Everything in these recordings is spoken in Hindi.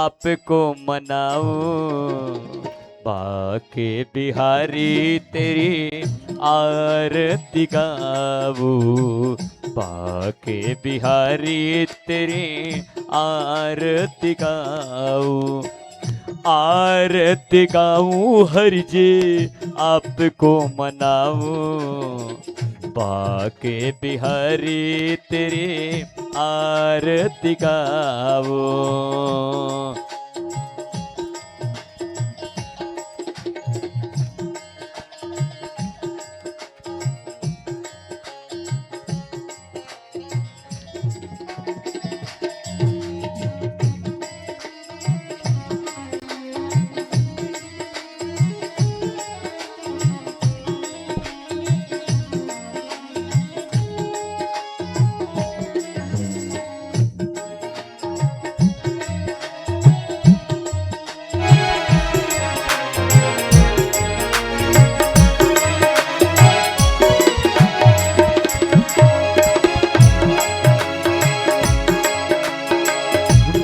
आपको मनाऊं, बाके बिहारी तेरी आरती गाऊं, बाके बिहारी तेरी आरती गाऊं, आरती गाऊं हरि जी आपको मनाऊं, बाके बिहारी तेरी आरती गाऊं।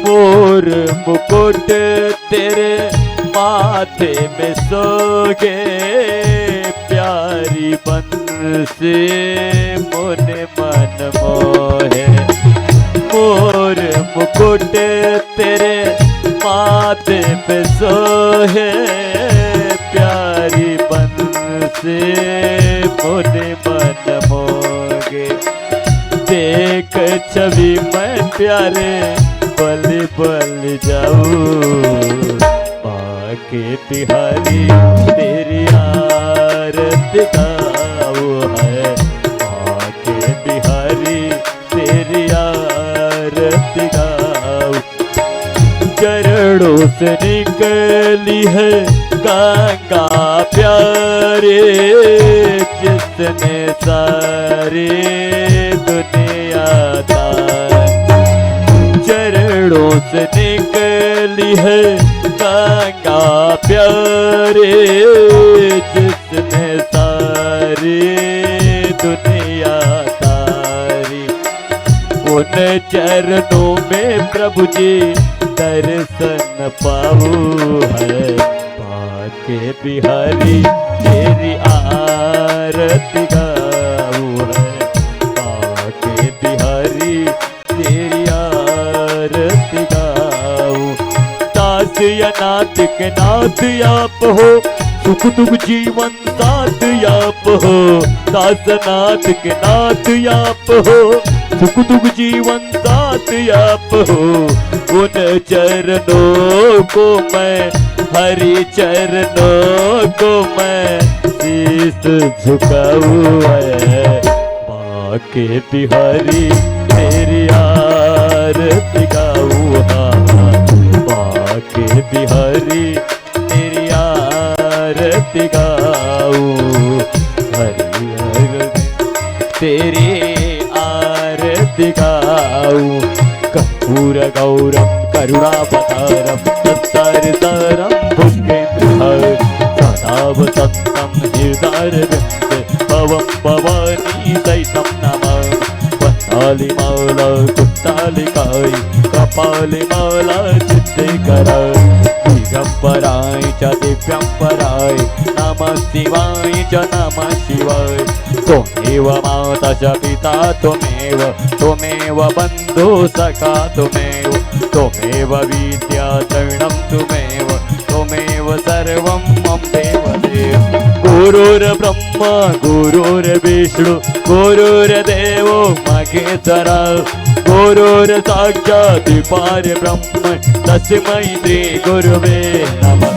मोर मुकुट तेरे माथे में सोगे, प्यारी बंसी मन मन मोहे, मोर मुकुट तेरे माथे पे सोहे, प्यारी बंसी मन मन मोगे, देख छवि मैं प्यारे बल बल जाऊं, बाके बिहारी तेरी आरती गाऊं है, बाके बिहारी तेरी आरती गाऊं। चरणों से निकली है गंगा प्यारे, जिसने सारी दुनिया चरणों से निकली है गंगा प्यारे, जिसने सारी दुनिया तारी, उन चरणों में प्रभु जी दर्शन पाऊं है, बाके बिहारी तेरी आरती गाऊं है, बाके बिहारी तेरी आरती गाऊं। दास या नाथ के नाथ आप हो, सुख दुख जीवन साथ आप हो, दास नाथ के नाथ आप हो, सुख दुख जीवन साथ आप हो, उन चरणों को मैं, हरि चरणों को मैं शीस झुकाऊं है, बाके बिहारी तेरी आरती गाऊं, बाके बिहारी तेरी आरती गाऊं, हरि हरि तेरी आरती गाऊं। कर्पूर गौरम करुणावतारम तत्सरितरम भुजगेन्द्रधर, सदा वसन्तं हृदयारविन्दे भवं भवानी सहितं नमामि। वस्त्राली माला कुत्तालिकाय, कपाली माला चित्ते कराय, दिगंबराय च दिव्यंबराय, नमः शिवाय च नमः शिवाय। त्वमेव माता च पिता त्वमेव, त्वमेव बन्धु सखा त्वमेव, त्वमेव विद्या शरणं त्वमेव, त्वमेव सर्वं मम देवदेव। गुरुर्ब्रह्मा गुरुर्विष्णु गुरुर्देवो महेश्वरा, गुरुर्साक्षात् परब्रह्म तस्मै श्री गुरवे नमः।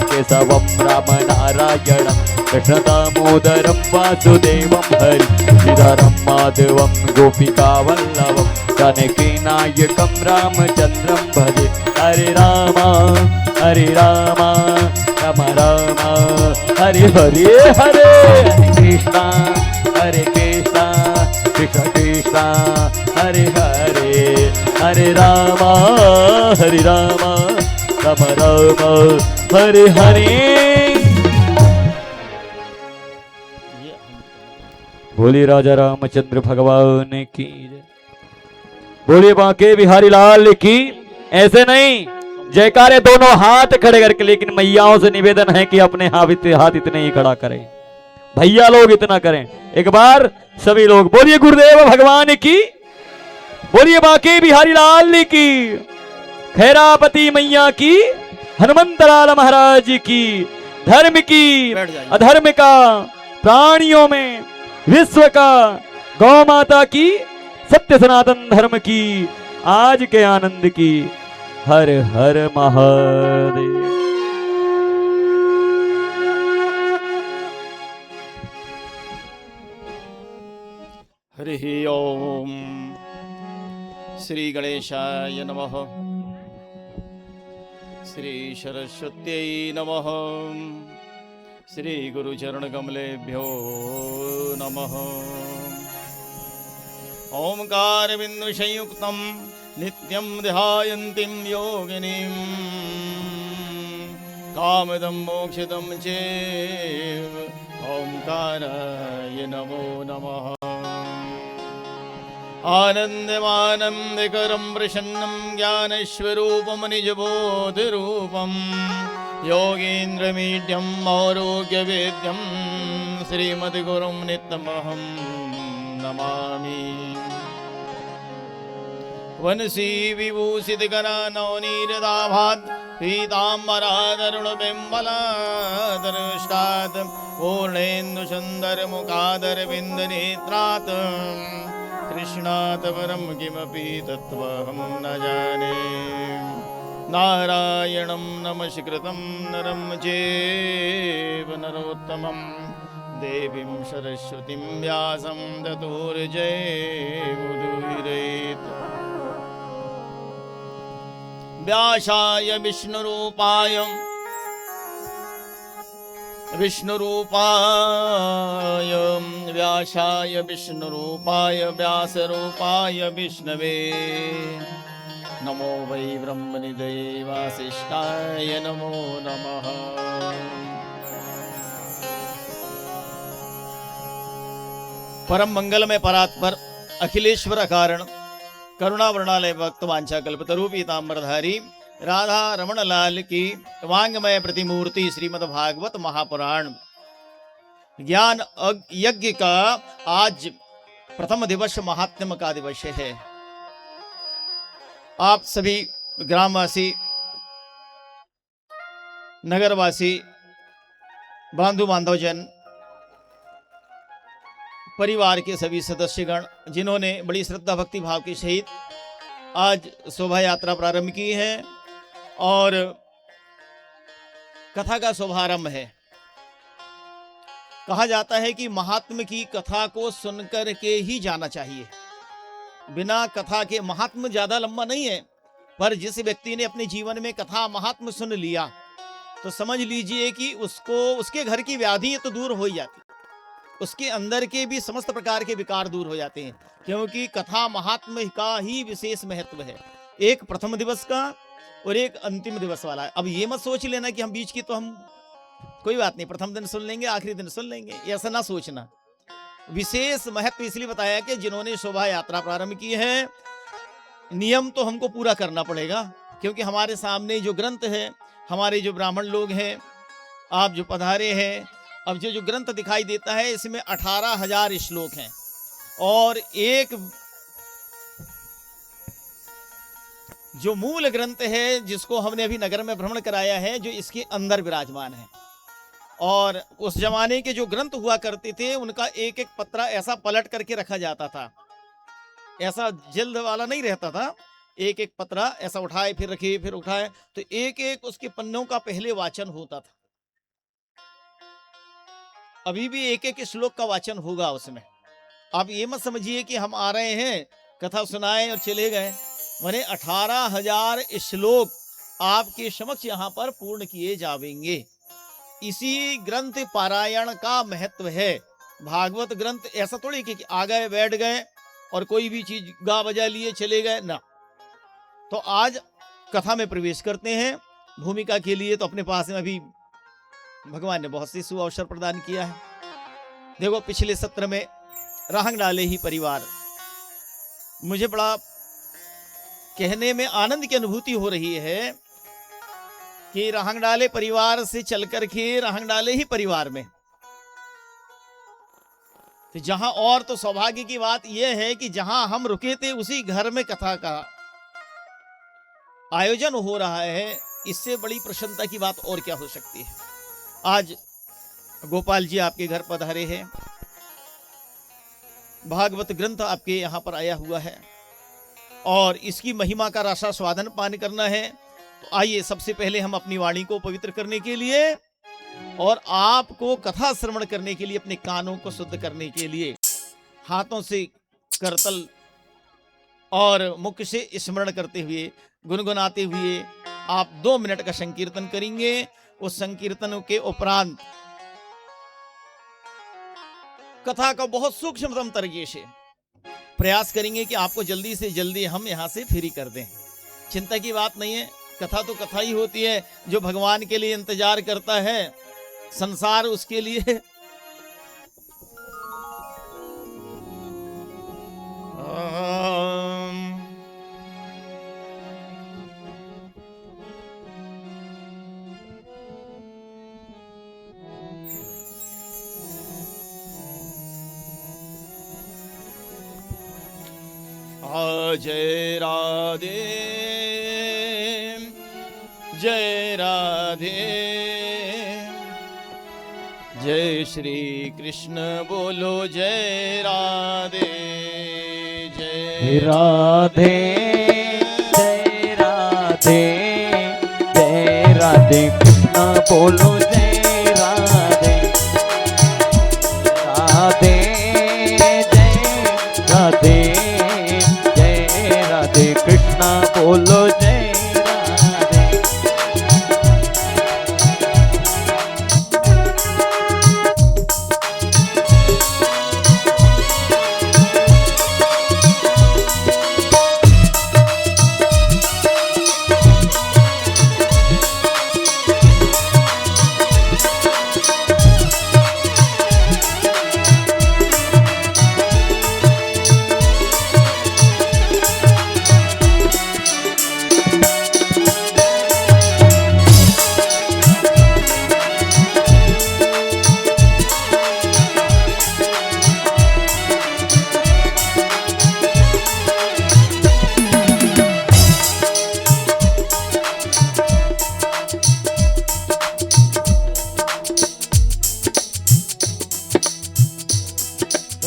केशवं राम नारायणं कृष्ण दामोदरं वासुदेवं हरि, श्रीधरं माधवं गोपिकावल्लभं जानकीनायकं रामचन्द्रं भजे। हरे राम राम राम हरे हरे, हरे कृष्णा हरे कृष्णा कृष्ण कृष्ण हरे हरे, हरे राम राम हरे हरे। बोलिए राजा रामचंद्र भगवान की, बोलिए बांके बिहारी लाल की। ऐसे नहीं, जयकारे दोनों हाथ खड़े करके, लेकिन मैयाओं से निवेदन है कि अपने हाथ इतने ही खड़ा करें, भैया लोग इतना करें। एक बार सभी लोग बोलिए गुरुदेव भगवान की, बोलिए बांके बिहारी लाल की, खैरापति मैया की, हनुमंतलाल महाराज की। धर्म की, अधर्म का, प्राणियों में, विश्व का, गौ माता की, सत्य सनातन धर्म की, आज के आनंद की। हर हर महादेव। हरि ओम। श्री गणेशाय नमः। श्री सरस्वत्यै नमः। श्री गुरुचरण कमलेभ्यो नमः। ओंकार बिंदु संयुक्तं नित्यं ध्यायन्तीं योगिनीं कामदं मोक्षदं चेव ओंकाराय नमो नमः। आनन्दमानन्दकरं प्रसन्नं ज्ञानस्वरूपं निजबोधरूपं योगीन्द्रमीड्यम् आरोग्यवेद्यं श्रीमद्गुरुं नित्यमहं नमामि। वनसी विभूषितकरानवनीरदाभात् पीताम्बरादरुणबिम्बलादरुष्टात् पूर्णेन्दुसुन्दरमुखादरविन्दनेत्रात् कृष्णात् परं किमपि तत्त्वहं न जाने। नारायणं नमस्कृतं नरं चैव नरोत्तमं देवीं सरस्वतीं व्यासं ततो जयमुदीरयेत्। व्यासाय विष्णुरूपाय व्यासाय विष्णुरूपाय व्यासरूपाय विष्णवे नमो वै ब्रह्मनिधये वासिष्ठाय नमो नमः। परम मंगलमय परात्पर अखिलेश्वर कारण करुणावर्णालय भक्त वांछा कल्पतरु पीताम्बरधारी राधा रमण लाल की वांगमय प्रतिमूर्ति श्रीमद् भागवत महापुराण ज्ञान यज्ञ का आज प्रथम दिवस महात्म्य का दिवस है। आप सभी ग्रामवासी, नगरवासी, बांधु बांधवजन, परिवार के सभी सदस्यगण जिन्होंने बड़ी श्रद्धा भक्ति भाव के सहित आज शोभा यात्रा प्रारंभ की है और कथा का शुभारंभ है। कहा जाता है कि महात्म की कथा को सुनकर के ही जाना चाहिए। बिना कथा के महात्म ज्यादा लंबा नहीं है, पर जिस व्यक्ति ने अपने जीवन में कथा महात्म सुन लिया तो समझ लीजिए कि उसके घर की व्याधि तो दूर हो ही जाती, उसके अंदर के भी समस्त प्रकार के विकार दूर हो जाते हैं, क्योंकि कथा महात्म का ही विशेष महत्व है। एक प्रथम दिवस का और एक अंतिम दिवस वाला है। अब ये मत सोच लेना कि हम बीच की तो हम कोई बात नहीं, प्रथम दिन सुन लेंगे आखिरी दिन सुन लेंगे, ऐसा ना सोचना। विशेष महत्व इसलिए बताया कि जिन्होंने शोभा यात्रा प्रारंभ की है, नियम तो हमको पूरा करना पड़ेगा, क्योंकि हमारे सामने जो ग्रंथ है, हमारे जो ब्राह्मण लोग हैं, आप जो पधारे हैं, अब जो ग्रंथ दिखाई देता है इसमें 18,000 श्लोक हैं और एक जो मूल ग्रंथ है जिसको हमने अभी नगर में भ्रमण कराया है, जो इसके अंदर विराजमान है। और उस जमाने के जो ग्रंथ हुआ करते थे उनका एक एक पत्रा ऐसा पलट करके रखा जाता था, ऐसा जल्द वाला नहीं रहता था। एक एक पत्रा ऐसा उठाए फिर रखे फिर उठाए, तो एक एक उसके पन्नों का पहले वाचन होता था। अभी भी एक एक श्लोक का वाचन होगा उसमें। आप ये मत समझिए कि हम आ रहे हैं कथा सुनाए और चले गए। मैंने 18,000 श्लोक आपके समक्ष यहाँ पर पूर्ण किए जावेंगे। इसी ग्रंथ पारायण का महत्व है। भागवत ग्रंथ ऐसा थोड़ी कि आ गए बैठ गए और कोई भी चीज गा बजा लिए चले गए ना। तो आज कथा में प्रवेश करते हैं। भूमिका के लिए तो अपने पास में अभी भगवान ने बहुत सी सुअवसर प्रदान किया है। देखो, पिछले सत्र में राहंग डाले ही परिवार, मुझे बड़ा कहने में आनंद की अनुभूति हो रही है कि रहंग डाले परिवार से चल करके रहंग डाले ही परिवार में। तो जहां, और तो सौभाग्य की बात यह है कि जहां हम रुके थे उसी घर में कथा का आयोजन हो रहा है। इससे बड़ी प्रसन्नता की बात और क्या हो सकती है। आज गोपाल जी आपके घर पधारे हैं, भागवत ग्रंथ आपके यहाँ पर आया हुआ है और इसकी महिमा का रसा स्वादन पान करना है। तो आइए सबसे पहले हम अपनी वाणी को पवित्र करने के लिए और आपको कथा श्रवण करने के लिए, अपने कानों को शुद्ध करने के लिए हाथों से करतल और मुख से स्मरण करते हुए, गुनगुनाते हुए आप 2 मिनट का संकीर्तन करेंगे। उस संकीर्तन के उपरांत कथा का बहुत सूक्ष्मतम तरीके से प्रयास करेंगे कि आपको जल्दी से जल्दी हम यहां से फ्री कर दें। चिंता की बात नहीं है, कथा तो कथा ही होती है। जो भगवान के लिए इंतजार करता है, संसार उसके लिए जय राधे जय राधे, जय श्री कृष्ण बोलो जय राधे जय राधे जय राधे, जय राधे कृष्ण बोलो जय राधे, राधे जय राधे, जय राधे कृष्ण बोलो जय राधे।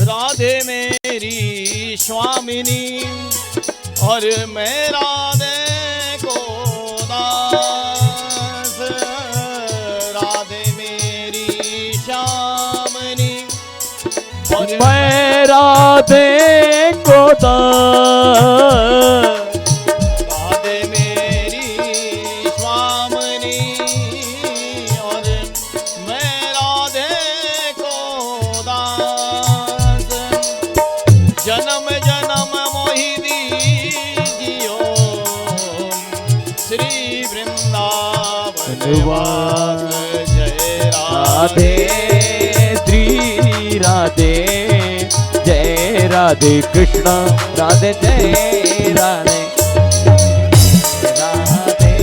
राधे मेरी स्वामिनी और मैं राधे को दास, राधे मेरी श्यामनी और मैं राधे को दास, राधे मेरी स्वामिनी और मैं राधे को दास, जन्म जन्म मोहि दीजियो श्री वृंदावन वास, जय राधे श्री राधे, जय राधे कृष्ण राधे जय राधे, राधे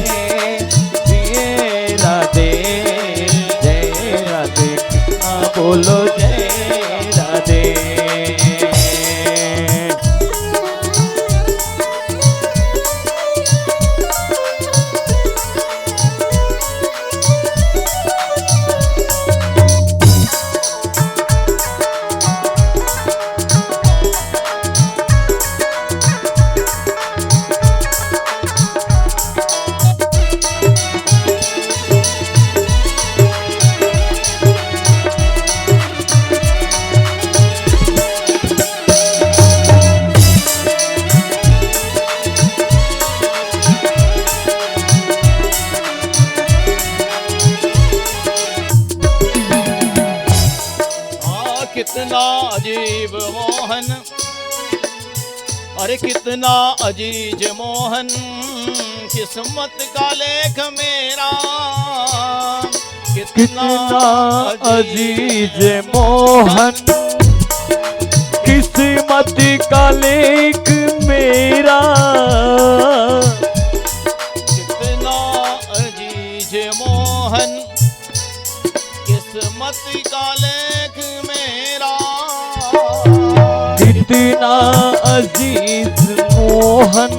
जय राधे, जय राधे कृष्ण बोलो जय राधे। कितना अजीब मोहन, अरे कितना अजीज मोहन, किस्मत का लेख मेरा, कितना अजीज मोहन, किस्मत का लेख मेरा, कितना अजीज किस्मत का लेख मेरा, कितना अजीज मोहन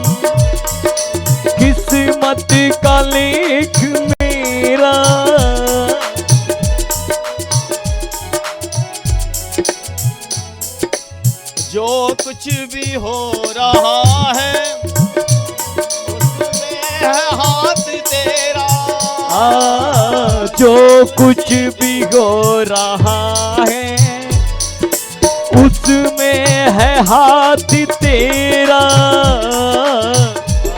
किस्मत का लेख मेरा। जो कुछ भी हो रहा है उसमें है हाथ तेरा, जो कुछ भी हो रहा है उसमें है हाथ तेरा।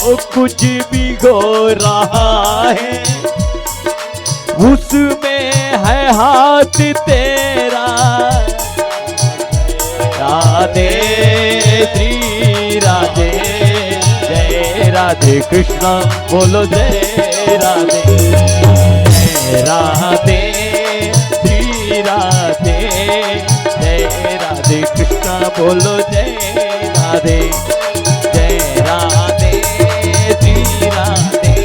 ओ कुछ भी हो रहा है उसमें है हाथ तेरा। राधे श्री राधे, जय राधे कृष्ण बोलो जय राधे। जय राधे श्री राधे, जय राधे कृष्ण बोलो जय राधे। जय राधे श्री राधे,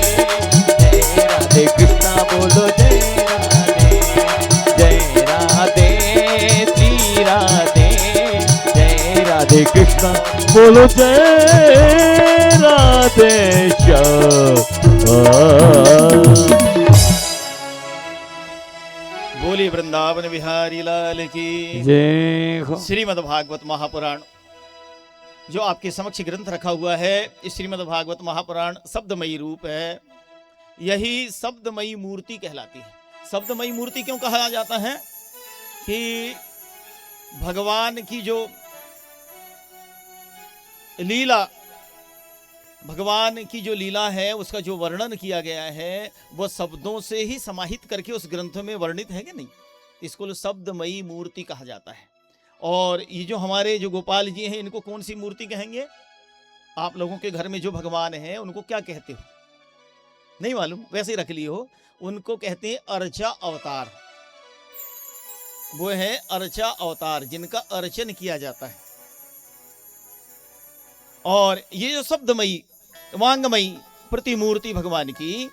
जय राधे कृष्ण बोलो जय राधे। जय राधे श्री राधे, जय राधे कृष्ण बोलो जय राधे बोली वृंदावन बिहारी लाल की जय हो। श्रीमद् भागवत महापुराण जो आपके समक्ष ग्रंथ रखा हुआ है, इस श्रीमद् भागवत महापुराण शब्दमयी रूप है। यही शब्दमयी मूर्ति कहलाती है। शब्दमयी मूर्ति क्यों कहा जाता है कि भगवान की जो लीला, भगवान की जो लीला है उसका जो वर्णन किया गया है वो शब्दों से ही समाहित करके उस ग्रंथ में वर्णित है कि नहीं, इसको शब्दमयी मूर्ति कहा जाता है। और ये जो हमारे जो गोपाल जी हैं इनको कौन सी मूर्ति कहेंगे? आप लोगों के घर में जो भगवान हैं उनको क्या कहते हो? नहीं मालूम, वैसे ही रख लिए हो। उनको कहते हैं अर्चा अवतार। वो है अर्चा अवतार जिनका अर्चन किया जाता है। और ये जो शब्दमयी वांगमयी प्रतिमूर्ति भगवान की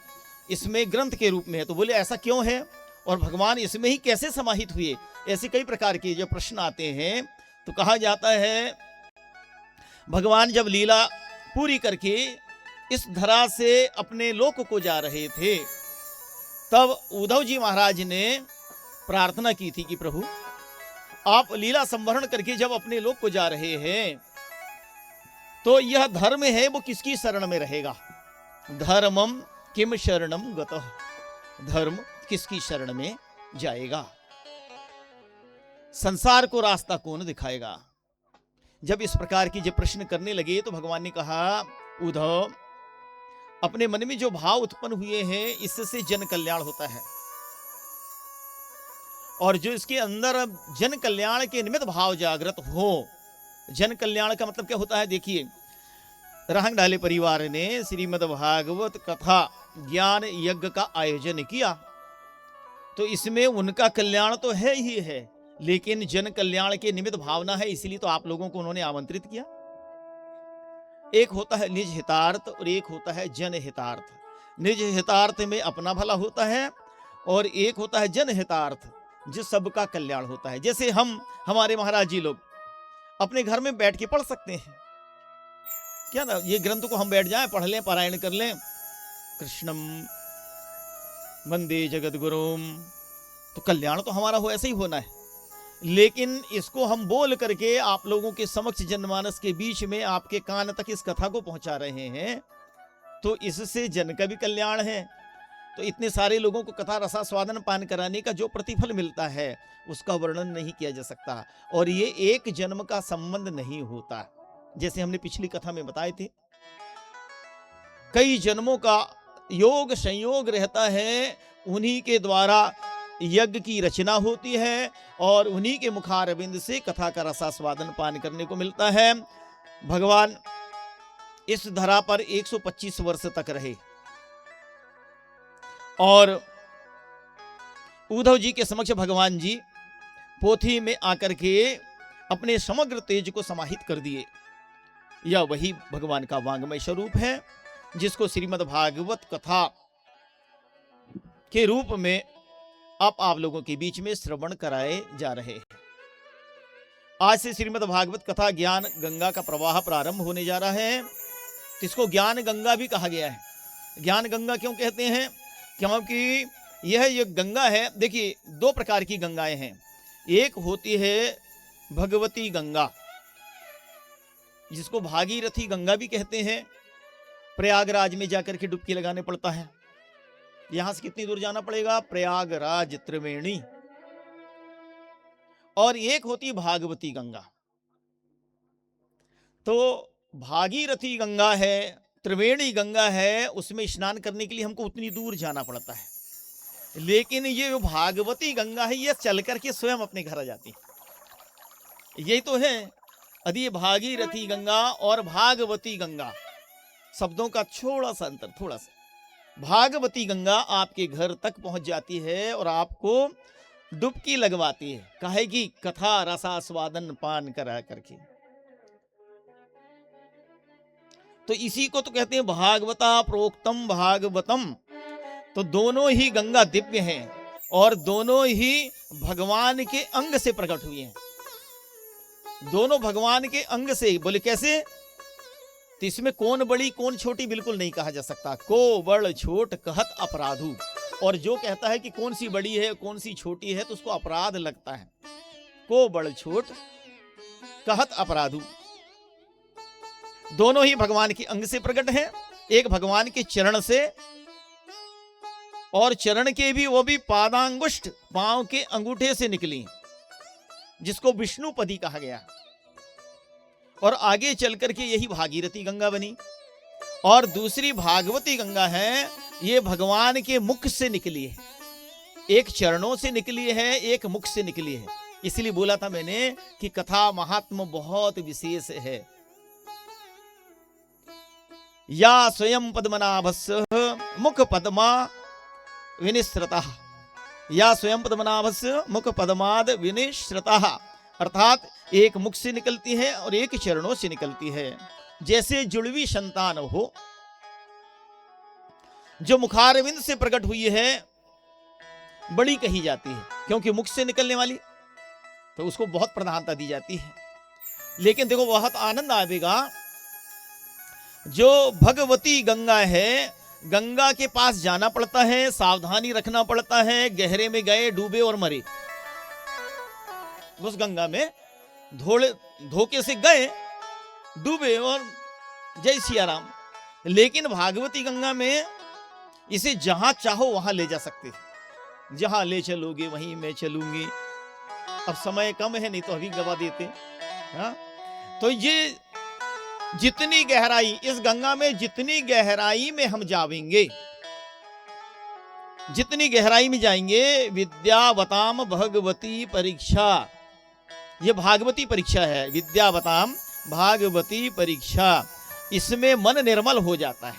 इसमें ग्रंथ के रूप में है, तो बोले ऐसा क्यों है और भगवान इसमें ही कैसे समाहित हुए? ऐसे कई प्रकार के जो प्रश्न आते हैं तो कहा जाता है भगवान जब लीला पूरी करके इस धरा से अपने लोक को जा रहे थे तब उद्धव जी महाराज ने प्रार्थना की थी कि प्रभु आप लीला संवरण करके जब अपने लोक को जा रहे हैं तो यह धर्म है वो किसकी शरण में रहेगा? धर्मम किम शरणम गतः, धर्म किसकी शरण में जाएगा? संसार को रास्ता कौन दिखाएगा? जब इस प्रकार की जब प्रश्न करने लगे तो भगवान ने कहा उद्धव अपने मन में जो भाव उत्पन्न हुए हैं इससे जन कल्याण होता है, और जो इसके अंदर जन कल्याण के निमित्त भाव जागृत हो। जन कल्याण का मतलब क्या होता है? देखिए, रहंग डाले परिवार ने श्रीमद् भागवत कथा ज्ञान यज्ञ का आयोजन किया तो इसमें उनका कल्याण तो है ही है, लेकिन जन कल्याण के निमित्त भावना है, इसलिए तो आप लोगों को उन्होंने आमंत्रित किया। एक होता है निज हितार्थ और एक होता है जन हितार्थ। निज हितार्थ में अपना भला होता है और एक होता है जन हितार्थ जो सबका कल्याण होता है। जैसे हमारे महाराज जी लोग अपने घर में बैठ के पढ़ सकते हैं, क्या ना, ये ग्रंथ को हम बैठ जाएं पढ़ लें पारायण कर लें, कृष्णम वंदे जगत गुरुम, तो कल्याण तो हमारा हो ऐसे ही होना है। लेकिन इसको हम बोल करके आप लोगों के समक्ष जनमानस के बीच में आपके कान तक इस कथा को पहुंचा रहे हैं तो इससे जन का भी कल्याण है। तो इतने सारे लोगों को कथा रसास्वादन पान कराने का जो प्रतिफल मिलता है उसका वर्णन नहीं किया जा सकता। और ये एक जन्म का संबंध नहीं होता, जैसे हमने पिछली कथा में बताए थे, कई जन्मों का योग संयोग रहता है, उन्हीं के द्वारा यज्ञ की रचना होती है और उन्हीं के मुखारविंद से कथा का रसास्वादन पान करने को मिलता है। भगवान इस धरा पर 125 वर्ष तक रहे और उद्धव जी के समक्ष भगवान जी पोथी में आकर के अपने समग्र तेज को समाहित कर दिए। यह वही भगवान का वांगमय स्वरूप है जिसको श्रीमद् भागवत कथा के रूप में अब आप लोगों के बीच में श्रवण कराए जा रहे हैं। आज से श्रीमद् भागवत कथा ज्ञान गंगा का प्रवाह प्रारंभ होने जा रहा है। इसको ज्ञान गंगा भी कहा गया है। ज्ञान गंगा क्यों कहते हैं? क्योंकि यह गंगा है, देखिए दो प्रकार की गंगाएं हैं। एक होती है भगवती गंगा, जिसको भागीरथी गंगा भी कहते हैं। प्रयागराज में जाकर के डुबकी लगाने पड़ता है। यहां से कितनी दूर जाना पड़ेगा? प्रयागराज त्रिवेणी। और एक होती भागवती गंगा। तो भागीरथी गंगा है, त्रिवेणी गंगा है, उसमें स्नान करने के लिए हमको उतनी दूर जाना पड़ता है। लेकिन ये जो भागवती गंगा है, ये चल करके स्वयं अपने घर आ जाती है। यही तो है। यदि भागीरथी गंगा और भागवती गंगा शब्दों का थोड़ा सा अंतर, थोड़ा सा। भागवती गंगा आपके घर तक पहुंच जाती है और आपको डुबकी लगवाती है, कहेगी कथा रसास्वादन पान करा करके। तो इसी को तो कहते हैं भागवता प्रोक्तम भागवतम। तो दोनों ही गंगा दिव्य हैं और दोनों ही भगवान के अंग से प्रकट हुई हैं। दोनों भगवान के अंग से। बोले कैसे? तो इसमें कौन बड़ी कौन छोटी बिल्कुल नहीं कहा जा सकता। को बड़ छोट कहत अपराधु। और जो कहता है कि कौन सी बड़ी है कौन सी छोटी है तो उसको अपराध लगता है। को बड़ छोट कहत अपराधु। दोनों ही भगवान के अंग से प्रकट हैं। एक भगवान के चरण से, और चरण के भी वो भी पादांगुष्ठ, पांव के अंगूठे से निकली, जिसको विष्णुपदी कहा गया। और आगे चल करके यही भागीरथी गंगा बनी। और दूसरी भागवती गंगा है, ये भगवान के मुख से निकली है। एक चरणों से निकली है, एक मुख से निकली है। इसलिए बोला था मैंने कि कथा महात्म बहुत विशेष है। या स्वयं पद्मनाभस्य मुख पद्मा विनिश्रतः। या स्वयं पद्मनाभस्य मुख पद्माद विनिश्रतः। अर्थात एक मुख से निकलती है और एक चरणों से निकलती है। जैसे जुड़वी संतान हो, जो मुखारविंद से प्रकट हुई है, बड़ी कही जाती है, क्योंकि मुख से निकलने वाली, तो उसको बहुत प्रधानता दी जाती है। लेकिन देखो बहुत आनंद आएगा, जो भगवती गंगा है, गंगा के पास जाना पड़ता है, सावधानी रखना पड़ता है। गहरे में गए, डूबे और मरे। उस गंगा में धोखे से गए, डूबे और जय सिया राम। लेकिन भागवती गंगा में इसे जहां चाहो वहां ले जा सकते। जहां ले चलोगे वहीं मैं चलूंगी। अब समय कम है, नहीं तो अभी गवा देते। हाँ? तो ये जितनी गहराई इस गंगा में, जितनी गहराई में हम जाएंगे, जितनी गहराई में जाएंगे, विद्यावताम भगवती परीक्षा। ये भागवती परीक्षा है, विद्यावताम भागवती परीक्षा। इसमें मन निर्मल हो जाता है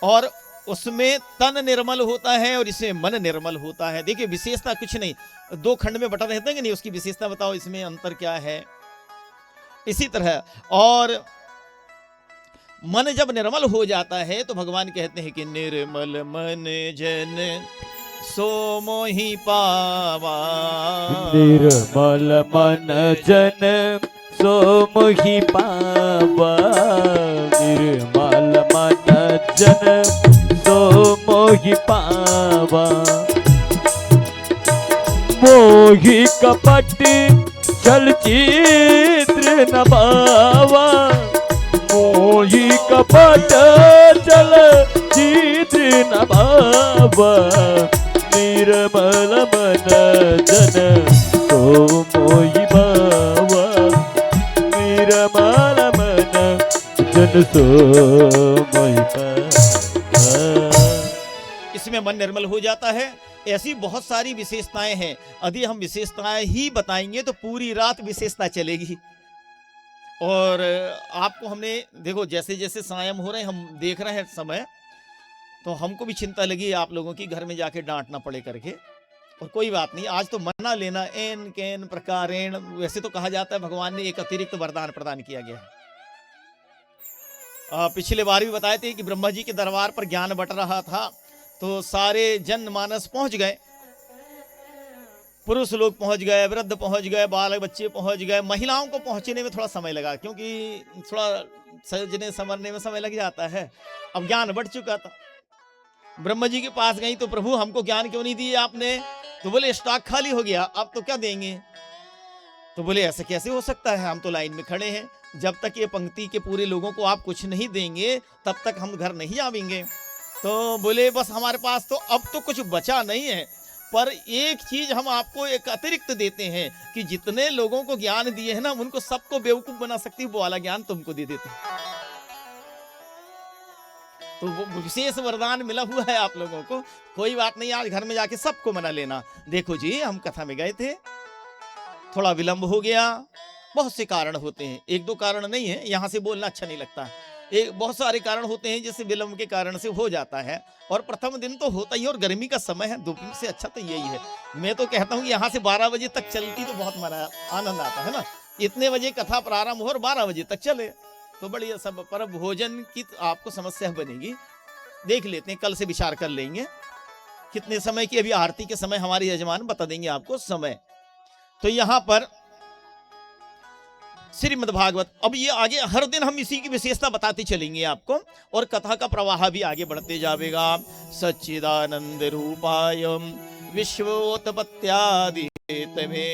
और उसमें तन निर्मल होता है और इसमें मन निर्मल होता है। देखिए विशेषता कुछ नहीं, दो खंड में बटा रहते हैं कि नहीं, उसकी विशेषता बताओ, इसमें अंतर क्या है। इसी तरह और मन जब निर्मल हो जाता है तो भगवान कहते हैं कि निर्मल मन जन सो मोहि पावा। निर्मल मन जन सो मोहि पावा। निर्मल मन जन सो मोहि पावा। मोहि कपट छल चित्र न पावा। मोहि कपट छल चित्र न पावा। निर्मल मन जन सो मोहि पावा। निर्मल मन जन सो मोहि पावा। इसमें मन निर्मल हो जाता है। ऐसी बहुत सारी विशेषताएं हैं। यदि हम विशेषताएं ही बताएंगे तो पूरी रात विशेषता चलेगी। और आपको हमने देखो जैसे जैसे सायं हो रहे हैं, हम देख रहे हैं समय, तो हमको भी चिंता लगी आप लोगों की, घर में जाके डांटना पड़े करके। और कोई बात नहीं, आज तो मना लेना एन कैन प्रकारेण। वैसे तो कहा जाता है भगवान ने एक अतिरिक्त वरदान प्रदान किया गया है। पिछले बार भी बताए थे कि ब्रह्मा जी के दरबार पर ज्ञान बट रहा था, तो सारे जनमानस पहुंच गए पुरुष लोग पहुंच गए, वृद्ध पहुंच गए, बाल बच्चे पहुंच गए। महिलाओं को पहुंचने में थोड़ा समय लगा, क्योंकि थोड़ा सजने संवरने में समय लग जाता है। अब ज्ञान बढ़ चुका था। ब्रह्मा जी के पास गई तो प्रभु हमको ज्ञान क्यों नहीं दिए आपने? तो बोले स्टॉक खाली हो गया, अब तो क्या देंगे? तो बोले ऐसे कैसे हो सकता है, हम तो लाइन में खड़े हैं, जब तक ये पंक्ति के पूरे लोगों को आप कुछ नहीं देंगे तब तक हम घर नहीं आवेंगे। तो बोले बस हमारे पास तो अब तो कुछ बचा नहीं है, पर एक चीज हम आपको एक अतिरिक्त देते हैं कि जितने लोगों को ज्ञान दिए हैं ना, उनको सबको बेवकूफ बना सकती वो वाला ज्ञान तुमको दे देते हैं। तो वो विशेष वरदान मिला हुआ है आप लोगों को। कोई बात नहीं, आज घर में जाके सबको मना लेना। देखो जी, हम कथा में गए थे, थोड़ा विलंब हो गया, बहुत से कारण होते हैं, एक दो कारण नहीं है, यहाँ से बोलना अच्छा नहीं लगता। बहुत सारे कारण होते हैं जिससे विलंब के कारण से हो जाता है, और प्रथम दिन तो होता ही है, और गर्मी का समय है, दोपहर से अच्छा तो यही है। मैं तो कहता हूँ कि यहाँ से 12 बजे तक चलती तो बहुत मना आनंद आता है ना। इतने बजे कथा प्रारंभ हो और 12 बजे तक चले तो बढ़िया सब। पर भोजन की तो आपको समस्या बनेगी, देख लेते हैं, कल से विचार कर लेंगे कितने समय की। अभी आरती के समय हमारे यजमान बता देंगे आपको समय। तो यहाँ पर श्रीमद् भागवत, अब ये आगे हर दिन हम इसी की विशेषता बताते चलेंगे आपको, और कथा का प्रवाह भी आगे बढ़ते जाएगा। सच्चिदानंद रूपाय विश्वोत्पत्त्यादि हेतवे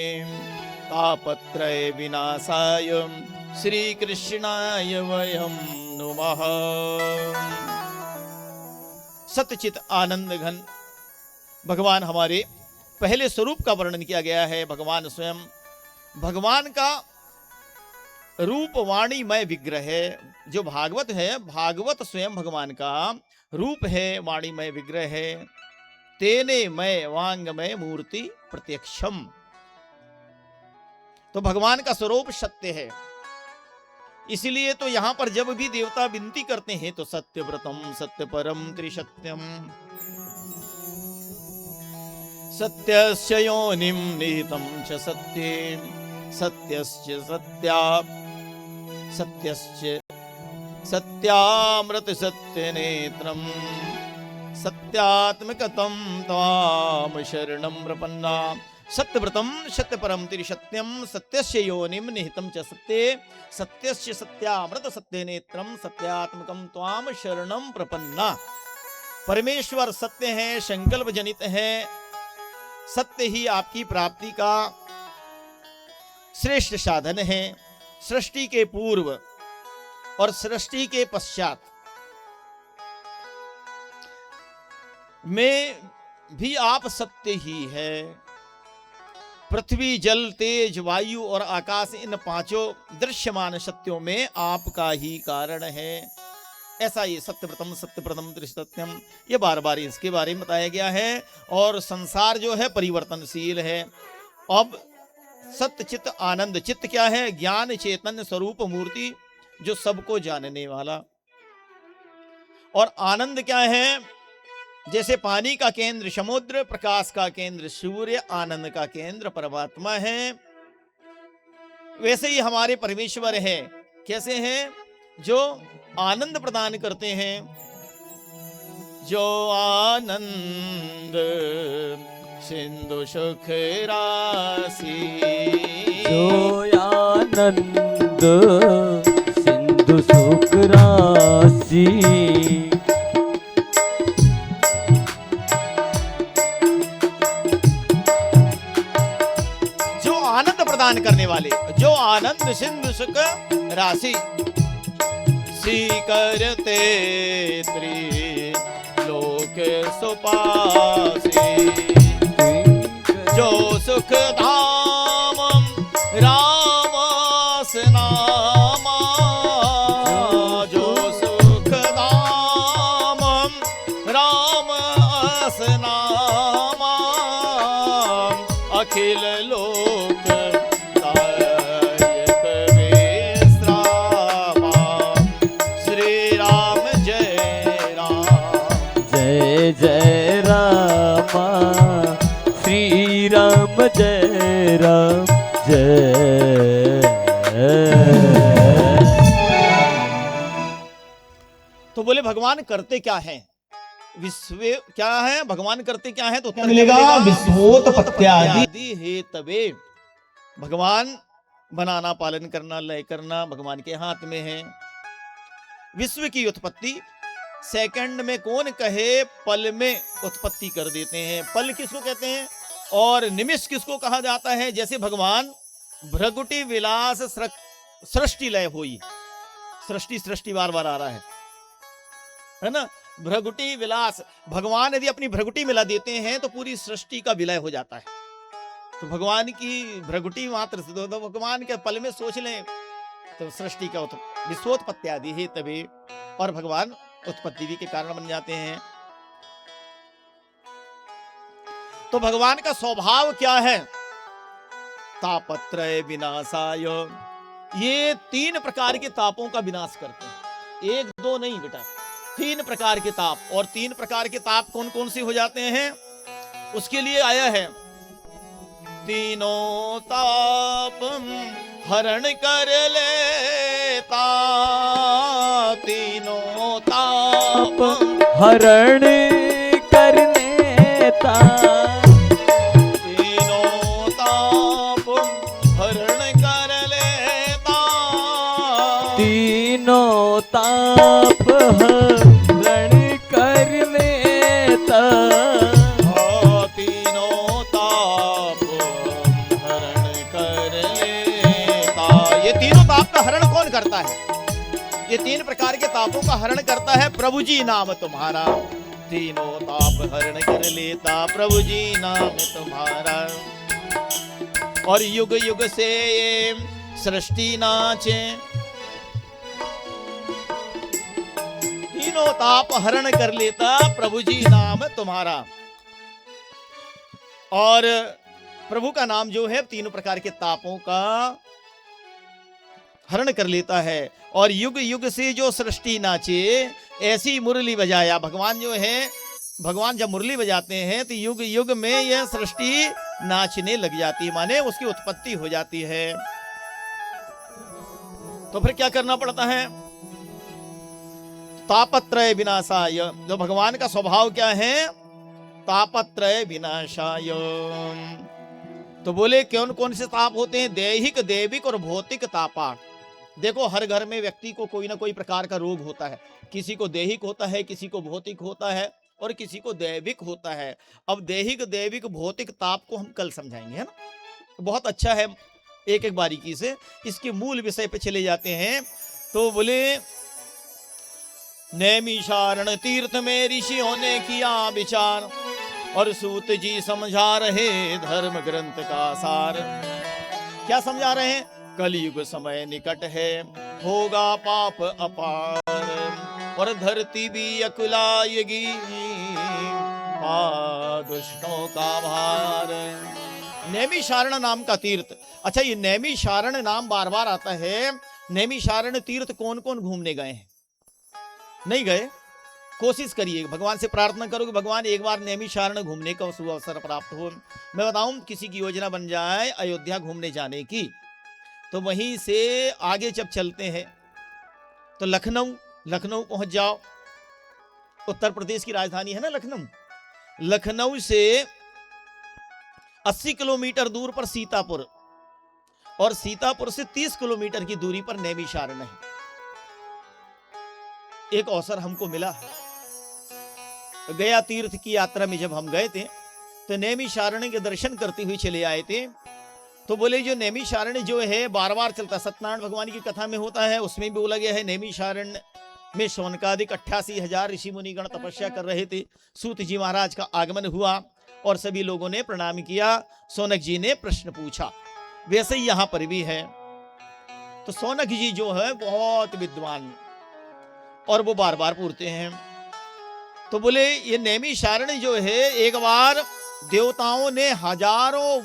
तापत्रय विनाशाय श्री कृष्णाय वयं नुमः। सत्यचित आनंद घन भगवान हमारे पहले स्वरूप का वर्णन किया गया है। भगवान स्वयं, भगवान का रूप वाणीमय विग्रह है। जो भागवत है, भागवत स्वयं भगवान का रूप है, वाणीमय विग्रह है। तेने मय वांगमय मूर्ति प्रत्यक्षम। तो भगवान का स्वरूप सत्य है, इसलिए तो यहां पर जब भी देवता विनती करते हैं तो सत्यव्रतम सत्य परम त्रिसत्यम सत्यस्य योनिम निहितम च सत्ये सत्यस्य सत्या सत्यस्य सत्यामृत सत्यनेत्रम सत्यात्मकतम त्वाम शरणं प्रपन्ना। सत्यव्रतम सत्यपरम त्रिसत्यम सत्यस्य योनिम निहितम च सत्ये सत्यस्य सत्यामृत सत्यनेत्रम सत्यात्मकम त्वाम शरणं प्रपन्ना। परमेश्वर सत्य है, संकल्प जनित है। सत्य ही आपकी प्राप्ति का श्रेष्ठ साधन है। सृष्टि के पूर्व और सृष्टि के पश्चात में भी आप सत्य ही है। पृथ्वी, जल, तेज, वायु और आकाश, इन पांचों दृश्यमान सत्यों में आपका ही कारण है। ऐसा ये सत्यव्रतम सत्यप्रदम त्रिसत्यम, ये बार बार इसके बारे में बताया गया है। और संसार जो है परिवर्तनशील है। अब सत्य चित्त आनंद, चित्त क्या है? ज्ञान चैतन्य स्वरूप मूर्ति, जो सबको जानने वाला। और आनंद क्या है? जैसे पानी का केंद्र समुद्र, प्रकाश का केंद्र सूर्य, आनंद का केंद्र परमात्मा है, वैसे ही हमारे परमेश्वर है। कैसे हैं? जो आनंद प्रदान करते हैं। जो आनंद सिंधु सुख राशि, जो आनंद सिंधु सुख राशि, जो आनंद प्रदान करने वाले, जो आनंद सिंधु सुख राशि, सी करते त्रिलोक सुपासी, जो सुख धाम रामस नामा, जो सुख धाम रामस नामा, अखिल लोक दायक विश्रामा। श्री राम जय राम, जय जय रामा, श्री राम जय राम जय। तो बोले भगवान करते क्या हैं? विश्व क्या है, भगवान करते क्या है, तो उत्तर मिलेगा विश्वोत्पत्त्यादि हेतवे। भगवान बनाना, पालन करना, लय करना भगवान के हाथ में है। विश्व की उत्पत्ति सेकंड में कौन कहे, पल में उत्पत्ति कर देते हैं। पल किसको कहते हैं और निमिष किसको कहा जाता है। जैसे भगवान भ्रगुटी विलास सृष्टि लय हुई, सृष्टि बार बार आ रहा है ना। भ्रगुटी विलास, भगवान यदि अपनी भ्रगुटी मिला देते हैं तो पूरी सृष्टि का विलय हो जाता है। तो भगवान की भ्रगुटी मात्र से तो भगवान के पल में सोच लें तो सृष्टि का विश्वोत्पत्त्यादि है तभी, और भगवान उत्पत्ति भी के कारण बन जाते हैं। तो भगवान का स्वभाव क्या है, तापत्रय विनाशाय। ये 3 प्रकार के तापों का विनाश करते हैं, 1 2 नहीं बेटा, 3 प्रकार के ताप। और 3 प्रकार के ताप कौन कौन से हो जाते हैं, उसके लिए आया है, तीनों ताप हरण कर लेता, तीनों ताप हरण कर लेता, तीनों ताप हरण कर लेता, तीनों ताप हरण कर लेता, तीनों ताप हरण कर लेता। ये तीनों ताप का हरण कौन करता है, ये 3 प्रकार के तापों का हरण करता है प्रभु जी नाम तुम्हारा। तीनों ताप हरण कर लेता प्रभु जी नाम तुम्हारा। और युग युग से ये सृष्टि नाचे, तीनों ताप हरण कर लेता प्रभु जी नाम तुम्हारा। और प्रभु का नाम जो है 3 प्रकार के तापों का हरण कर लेता है। और युग युग से जो सृष्टि नाचे, ऐसी मुरली बजाया। भगवान जो है, भगवान जब मुरली बजाते हैं तो युग युग में यह सृष्टि नाचने लग जाती है, माने उसकी उत्पत्ति हो जाती है। तो फिर क्या करना पड़ता है, तापत्रय विनाशाय। जो भगवान का स्वभाव क्या है, तापत्रय विनाशाय। तो बोले कौन कौन से ताप होते हैं, दैहिक दैविक और भौतिक तापा। देखो हर घर में व्यक्ति को कोई ना कोई प्रकार का रोग होता है, किसी को दैहिक होता है, किसी को भौतिक होता है और किसी को दैविक होता है। अब दैहिक दैविक भौतिक ताप को हम कल समझाएंगे, है ना। बहुत अच्छा है, एक एक बारीकी से इसके मूल विषय पे चले जाते हैं। तो बोले नैमिषारण तीर्थ में ऋषियों ने किया विचार, और सूत जी समझा रहे धर्म ग्रंथ का सार। क्या समझा रहे हैं, कलयुग समय निकट है, होगा पाप अपार, और धरती भी अकुलाएगी, दुष्टों का भार। नैमिषारण नाम का तीर्थ। अच्छा, ये नैमिषारण नाम बार बार आता है। नैमिषारण तीर्थ कौन कौन घूमने गए हैं, नहीं गए, कोशिश करिए, भगवान से प्रार्थना करो कि भगवान एक बार नैमिषारण घूमने का शुभ अवसर प्राप्त हो। मैं बताऊं, किसी की योजना बन जाए अयोध्या घूमने जाने की, तो वहीं से आगे जब चलते हैं तो लखनऊ पहुंच जाओ। उत्तर प्रदेश की राजधानी है ना लखनऊ। लखनऊ से 80 किलोमीटर दूर पर सीतापुर, और सीतापुर से 30 किलोमीटर की दूरी पर नैमिषारण है। एक अवसर हमको मिला, गया तीर्थ की यात्रा में जब हम गए थे तो नैमिषारण के दर्शन करते हुए चले आए थे। तो बोले जो नैमिषारण जो है बार बार चलता, सत्यनारायण भगवान की कथा में होता है, उसमें भी बोला गया है नैमिषारण में शौनकादिक 88,000 ऋषि मुनिगण तपस्या कर रहे थे। सूत जी महाराज का आगमन हुआ और सभी लोगों ने प्रणाम किया। सौनक जी ने प्रश्न पूछा, वैसे ही यहां पर भी है। तो सौनक जी जो है बहुत विद्वान, और वो बार बार पूछते हैं। तो बोले ये नैमिषारण जो है, एक बार देवताओं ने हजारों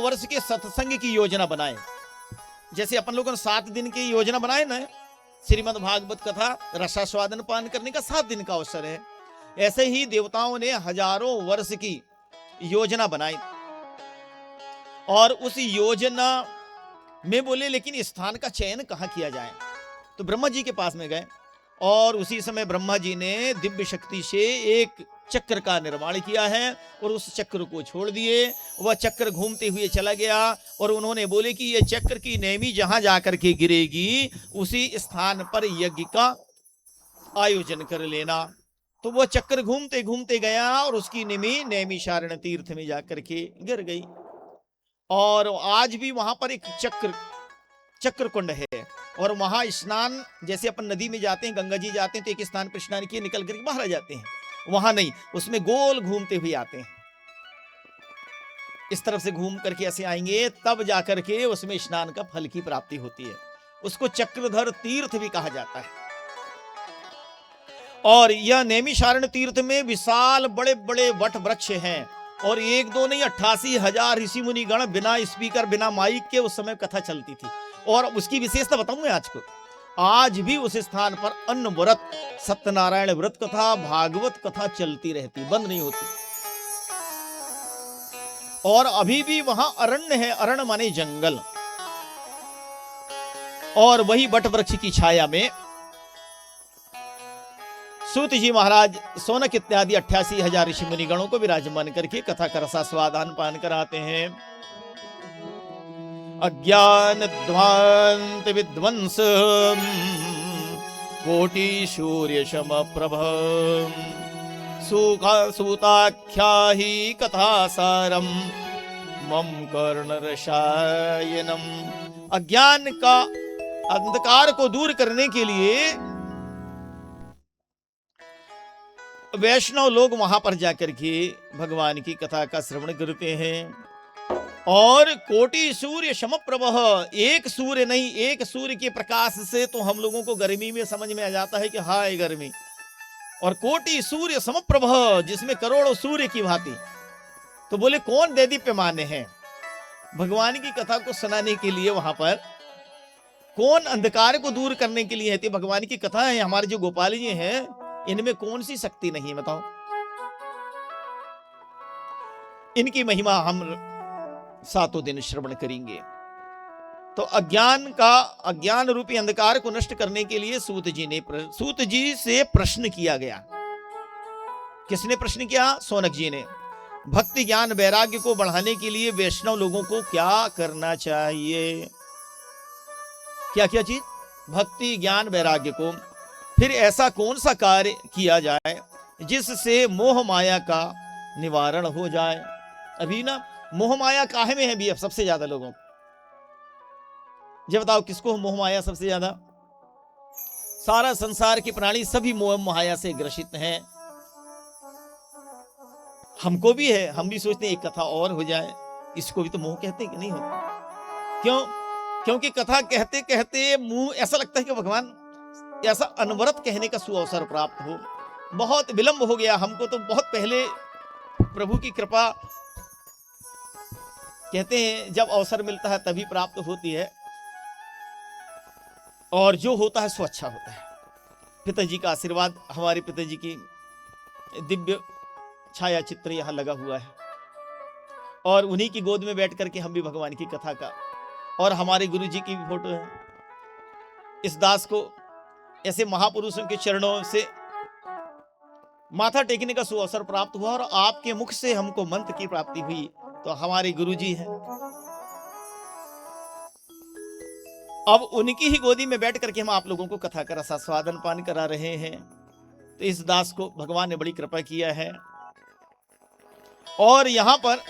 वर्ष के सत्संग की योजना बनाए। जैसे अपन लोगों ने 7 दिन की योजना बनाए ना, श्रीमद् भागवत कथा रसास्वादन पान करने का 7 दिन का अवसर है, ऐसे ही देवताओं ने हजारों वर्ष की योजना बनाई। और उस योजना में बोले लेकिन स्थान का चयन कहाँ किया जाए। तो ब्रह्मा जी के पास में गए और उसी समय ब्रह्मा जी ने दिव्य शक्ति से एक चक्र का निर्माण किया है और उस चक्र को छोड़ दिए। वह चक्र घूमते हुए चला गया और उन्होंने बोले कि यह चक्र की नेमी जहां जाकर के गिरेगी उसी स्थान पर यज्ञ का आयोजन कर लेना। तो वह चक्र घूमते घूमते गया और उसकी नेमी नैमिषारण्य तीर्थ में जाकर के गिर गई। और आज भी वहां पर एक चक्र कुंड है और वहां स्नान, जैसे अपन नदी में जाते हैं, गंगा जी जाते हैं तो एक स्नान पर स्नान किए निकल करके बाहर आ जाते हैं, वहां नहीं, उसमें गोल घूमते हुए आते हैं। इस तरफ से घूम करके ऐसे आएंगे तब जाकर के उसमें स्नान का फल की प्राप्ति होती है। उसको चक्रधर तीर्थ भी कहा जाता है। और यह नैमिषारण्य तीर्थ में विशाल बड़े बड़े वट वृक्ष हैं और एक दो नहीं 88,000 ऋषि मुनि गण बिना स्पीकर बिना माइक के उस समय कथा चलती थी। और उसकी विशेषता बताऊं मैं आज को, आज भी उस स्थान पर अन्न व्रत, सत्यनारायण व्रत कथा, भागवत कथा चलती रहती, बंद नहीं होती। और अभी भी वहां अरण्य है, अरण्य माने जंगल, और वही वट वृक्ष की छाया में सूत जी महाराज सोनक इत्यादि 88,000 ऋषि मुनि गणों को विराजमान करके कथा का रसास्वादान पान कराते हैं। अज्ञान ध्वांत विध्वंस कोटि सूर्य सम प्रभ सूताख्या ही कथा सारम मम कर्ण रसायनम। अज्ञान का अंधकार को दूर करने के लिए वैष्णव लोग वहां पर जाकर के भगवान की कथा का श्रवण करते हैं। और कोटि सूर्य समप्रभ, एक सूर्य नहीं, एक सूर्य के प्रकाश से तो हम लोगों को गर्मी में समझ में आ जाता है कि हाय गर्मी, और कोटि सूर्य समप्रभ जिसमें करोड़ों सूर्य की भांति। तो बोले कौन दैदीप्यमान है? भगवान की कथा को सुनाने के लिए वहां पर कौन अंधकार को दूर करने के लिए है? भगवान की कथा है। हमारे जो गोपाल जी हैं इनमें कौन सी शक्ति नहीं है बताओ? इनकी महिमा हम 7 दिन श्रवण करेंगे। तो अज्ञान रूपी अंधकार को नष्ट करने के लिए सूत जी से प्रश्न किया गया। किसने प्रश्न किया? सोनक जी ने। भक्ति ज्ञान वैराग्य को बढ़ाने के लिए वैष्णव लोगों को क्या करना चाहिए? क्या क्या चीज? भक्ति ज्ञान वैराग्य को। फिर ऐसा कौन सा कार्य किया जाए जिससे मोह माया का निवारण हो जाए? अभी ना मोह माया काहे में है भी अब सबसे ज्यादा लोगों को? जब बताओ किसको मोह माया सबसे ज्यादा? सारा संसार के प्राणी सभी मोह माया से ग्रसित हैं। हमको भी है, हम भी सोचते हैं एक कथा और हो जाए। इसको भी तो मोह कहते हैं कि नहीं होता? क्यों? क्योंकि कथा कहते कहते मुंह ऐसा लगता है कि भगवान ऐसा अनवरत कहने का सुअवसर प्राप्त हो। बहुत विलंब हो गया हमको, तो बहुत पहले प्रभु की कृपा कहते हैं जब अवसर मिलता है तभी प्राप्त होती है, और जो होता है सो अच्छा होता है। पिताजी का आशीर्वाद, हमारे पिताजी की दिव्य छाया चित्र यहां लगा हुआ है और उन्हीं की गोद में बैठ करके हम भी भगवान की कथा का, और हमारे गुरु जी की भी फोटो है। इस दास को ऐसे महापुरुषों के चरणों से माथा टेकने का सुअवसर प्राप्त हुआ और आपके मुख से हमको मंत्र की प्राप्ति हुई। तो हमारे गुरुजी हैं, अब उनकी ही गोदी में बैठ करके हम आप लोगों को कथा का रसास्वादन पान करा रहे हैं। तो इस दास को भगवान ने बड़ी कृपा किया है। और यहां पर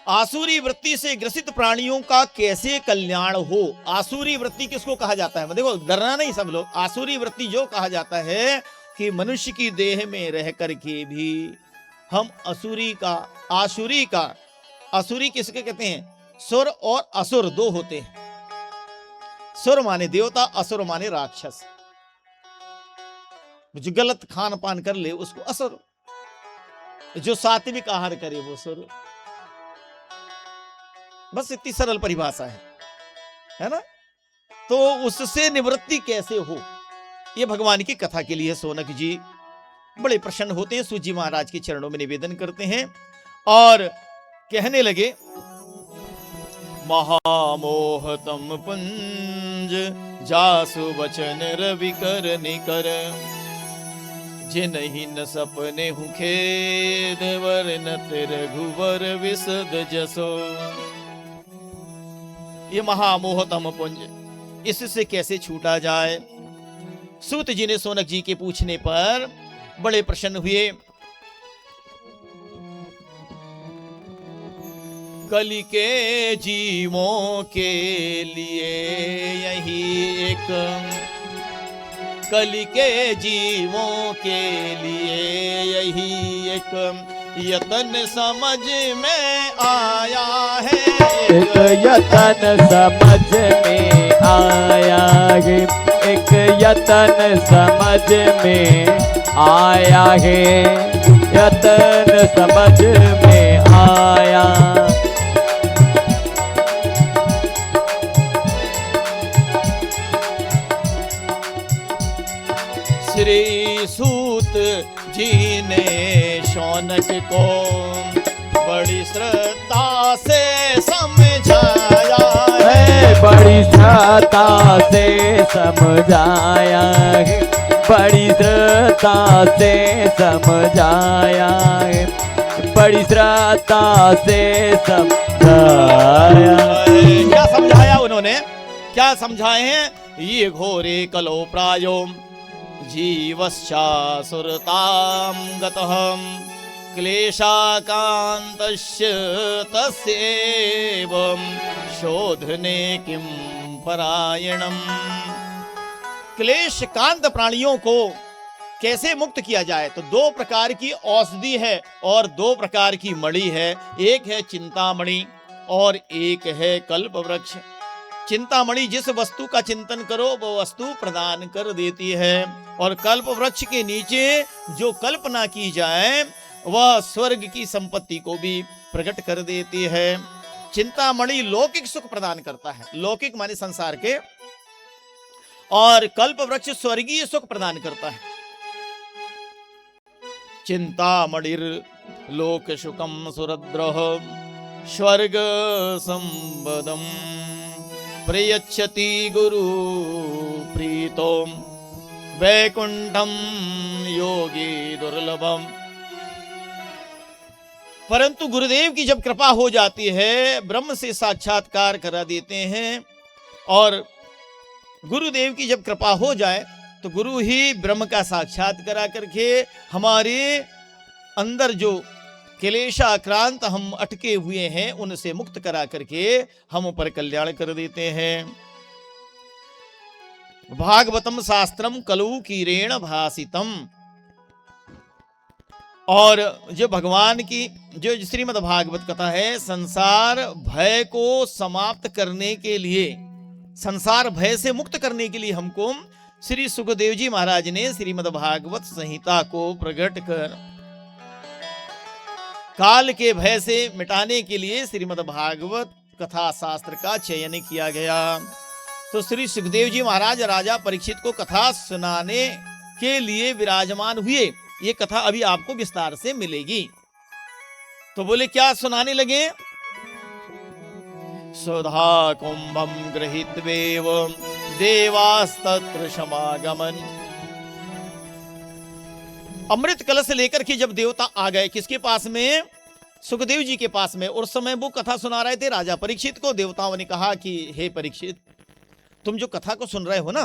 आसुरी वृत्ति से ग्रसित प्राणियों का कैसे कल्याण हो। आसुरी वृत्ति किसको कहा जाता है? देखो डरना नहीं सब लोग। आसुरी वृत्ति जो कहा जाता है कि मनुष्य की देह में रह करके भी हम आसुरी किसके कहते हैं? सुर और असुर दो होते हैं। सुर माने देवता, असुर माने राक्षस। जो गलत खान पान कर ले उसको असुर, जो सात्विक आहार करे वो सुर। बस इतनी सरल परिभाषा है ना? तो उससे निवृत्ति कैसे हो, ये भगवान की कथा के लिए सोनक जी बड़े प्रसन्न होते हैं। सूत जी महाराज के चरणों में निवेदन करते हैं और कहने लगे, महामोहतम पुंज जासु बचन रवि कर निकर जिनहि न सपने हूँ खेद वर्णत रघुवर विसद जसो। ये महामोहतम पुंज, इससे कैसे छूटा जाए। सूत जी ने सोनक जी के पूछने पर बड़े प्रसन्न हुए। कलि के जीवों के लिए यही एक, कलि के जीवों के लिए यही एक यतन समझ में आया है। एक यतन समझ में आया है, एक यतन समझ में आया है, यतन समझ में आया। श्री सूत जी ने शौनक को बड़ी श्रद्धा से समझाया है, बड़ी श्रद्धा से समझाया है, बड़ी श्रद्धा से समझाया है, बड़ी श्रद्धा से समझाया। क्या समझाया उन्होंने, क्या समझाए हैं। ये घोरे कलो प्रायो जीवश्चासुरतां गतः क्लेशाकान्तस्य तस्यैवं शोधने किं परायणम्। क्लेशकांत प्राणियों को कैसे मुक्त किया जाए, तो दो प्रकार की औषधि है और दो प्रकार की मणि है। एक है चिंतामणि और एक है कल्प वृक्ष। चिंतामणि जिस वस्तु का चिंतन करो वो वस्तु प्रदान कर देती है, और कल्प वृक्ष के नीचे जो कल्पना की जाए वह स्वर्ग की संपत्ति को भी प्रकट कर देती है। चिंतामणि लौकिक सुख प्रदान करता है, लौकिक माने संसार के, और कल्प वृक्ष स्वर्गीय सुख प्रदान करता है। चिंतामणिर लोक सुखम सुरद्रह स्वर्ग संबदम प्रयच्छति गुरु प्रीतो वैकुंठम योगी दुर्लभम। परंतु गुरुदेव की जब कृपा हो जाती है, ब्रह्म से साक्षात्कार करा देते हैं, और गुरुदेव की जब कृपा हो जाए तो गुरु ही ब्रह्म का साक्षात करा करके हमारे अंदर जो क्लेशाक्रांत हम अटके हुए हैं उनसे मुक्त करा करके हम पर कल्याण कर देते हैं। भागवतम शास्त्रम कलु कीरेण भासितम। और जो भगवान की जो श्रीमद् भागवत कथा है, संसार भय को समाप्त करने के लिए, संसार भय से मुक्त करने के लिए हमको श्री सुखदेव जी महाराज ने श्रीमद् भागवत संहिता को प्रकट कर काल के भय से मिटाने के लिए श्रीमद् भागवत कथा शास्त्र का चयन किया गया। तो श्री सुखदेव जी महाराज राजा परीक्षित को कथा सुनाने के लिए विराजमान हुए। ये कथा अभी आपको विस्तार से मिलेगी। तो बोले क्या सुनाने लगे। सुधा कुंभम गृहीत्वेव देवास्तत्र समागमन। अमृत कलश लेकर के जब देवता आ गए, किसके पास में, सुखदेव जी के पास में। उस समय वो कथा सुना रहे थे राजा परीक्षित को। देवताओं ने कहा कि हे परीक्षित, तुम जो कथा को सुन रहे हो ना,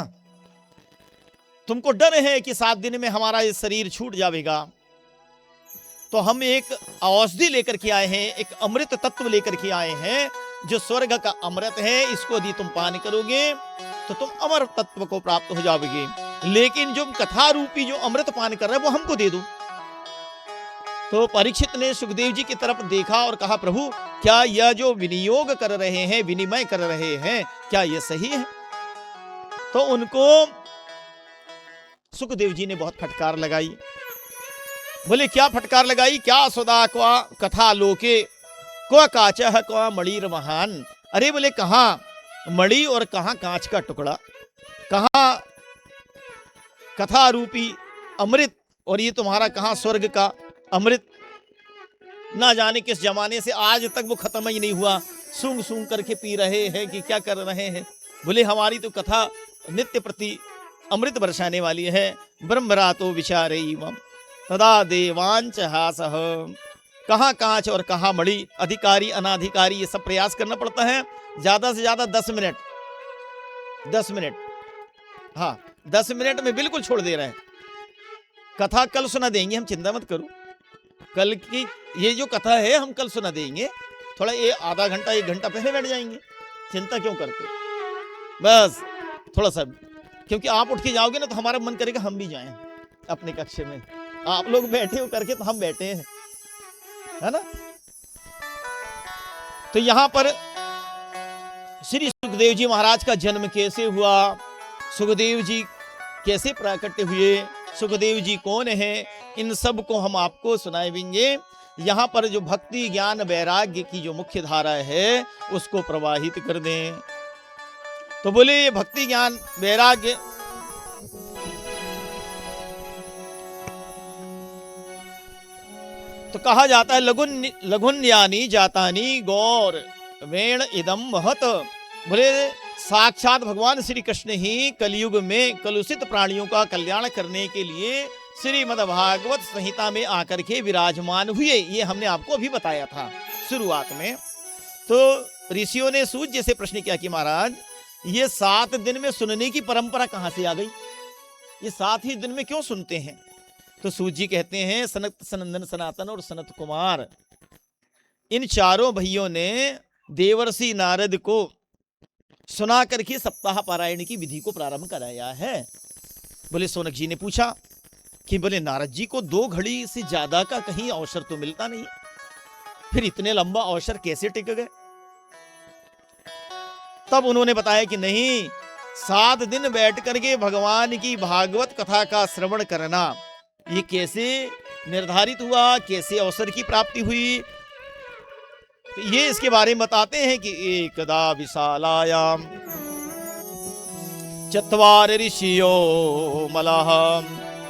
तुमको डर है कि 7 दिन में हमारा ये शरीर छूट जाएगा, तो हम एक औषधि लेकर के आए हैं, एक अमृत तत्व लेकर के आए हैं जो स्वर्ग का अमृत है। इसको यदि तुम पान करोगे तो तुम अमर तत्व को प्राप्त हो जाओगे, लेकिन जो कथा रूपी जो अमृत पान कर रहे हैं वो हमको दे दो। तो परीक्षित ने सुखदेव जी की तरफ देखा और कहा, प्रभु क्या यह जो विनियोग कर रहे हैं, विनिमय कर रहे हैं, क्या यह सही है। तो उनको सुखदेव जी ने बहुत फटकार लगाई। बोले क्या फटकार लगाई, क्या सदा क्वा कथा लोके क्वा काचह क्वा मणिर महान। अरे बोले कहाँ मणि और कहाँ कांच का टुकड़ा, कहाँ कथा रूपी अमृत, और ये तुम्हारा कहाँ स्वर्ग का अमृत। ना जाने किस जमाने से आज तक वो खत्म ही नहीं हुआ। सूंघ सूंघ करके पी रहे हैं कि क्या कर रहे हैं? बोले हमारी तो कथा नित्य प्रति अमृत बरसाने वाली है। ब्रह्मरातो विचारे तदा देवांच हासः। कहाँ कांच और कहाँ मणि, अधिकारी अनाधिकारी, ये सब प्रयास करना पड़ता है। ज्यादा से ज्यादा 10 मिनट, 10 मिनट, हाँ 10 मिनट में बिल्कुल छोड़ दे रहे हैं। कथा कल सुना देंगे, हम चिंता मत करो। कल की ये जो कथा है हम कल सुना देंगे। थोड़ा ये आधा घंटा 1 घंटा पहले बैठ जाएंगे, चिंता क्यों करते, बस थोड़ा सा। क्योंकि आप उठ के जाओगे ना तो हमारा मन करेगा हम भी जाएं अपने कक्ष में। आप लोग बैठे हो करके तो हम बैठे हैं, है ना। तो यहां पर श्री सुखदेव जी महाराज का जन्म कैसे हुआ, सुखदेव जी कैसे प्राकट्य हुए, सुखदेव जी कौन है, इन सब को हम आपको सुनाएंगे। यहाँ पर जो भक्ति ज्ञान वैराग्य की जो मुख्य धारा है उसको प्रवाहित कर दें। तो बोले ये भक्ति ज्ञान वैराग्य तो कहा जाता है लघुन्यानी जातानी गौर वेण इदम महत। बोले साक्षात भगवान श्री कृष्ण ही कलयुग में कलुषित प्राणियों का कल्याण करने के लिए श्रीमद् भागवत संहिता में आकर के विराजमान हुए। ये हमने आपको अभी बताया था शुरुआत में। तो ऋषियों ने सूत जैसे प्रश्न किया कि महाराज ये 7 दिन में सुनने की परंपरा कहां से आ गई, ये 7 ही दिन में क्यों सुनते हैं? तो सूत जी कहते हैं सनत सनंदन सनातन और सनत कुमार, इन चारों भाइयों ने देवर्षि नारद को सुना करके सप्ताह पारायण की विधि को प्रारंभ कराया है। बोले सोनक जी ने पूछा कि बोले नारद जी को 2 घड़ी से ज्यादा का कहीं अवसर तो मिलता नहीं, फिर इतने लंबा अवसर कैसे टिक गए? तब उन्होंने बताया कि नहीं, 7 दिन बैठ करके भगवान की भागवत कथा का श्रवण करना ये कैसे निर्धारित हुआ, कैसे अवसर की प्राप्ति हुई, तो ये इसके बारे में बताते हैं कि एकदा विशालायाम चत्वार ऋषियो मलः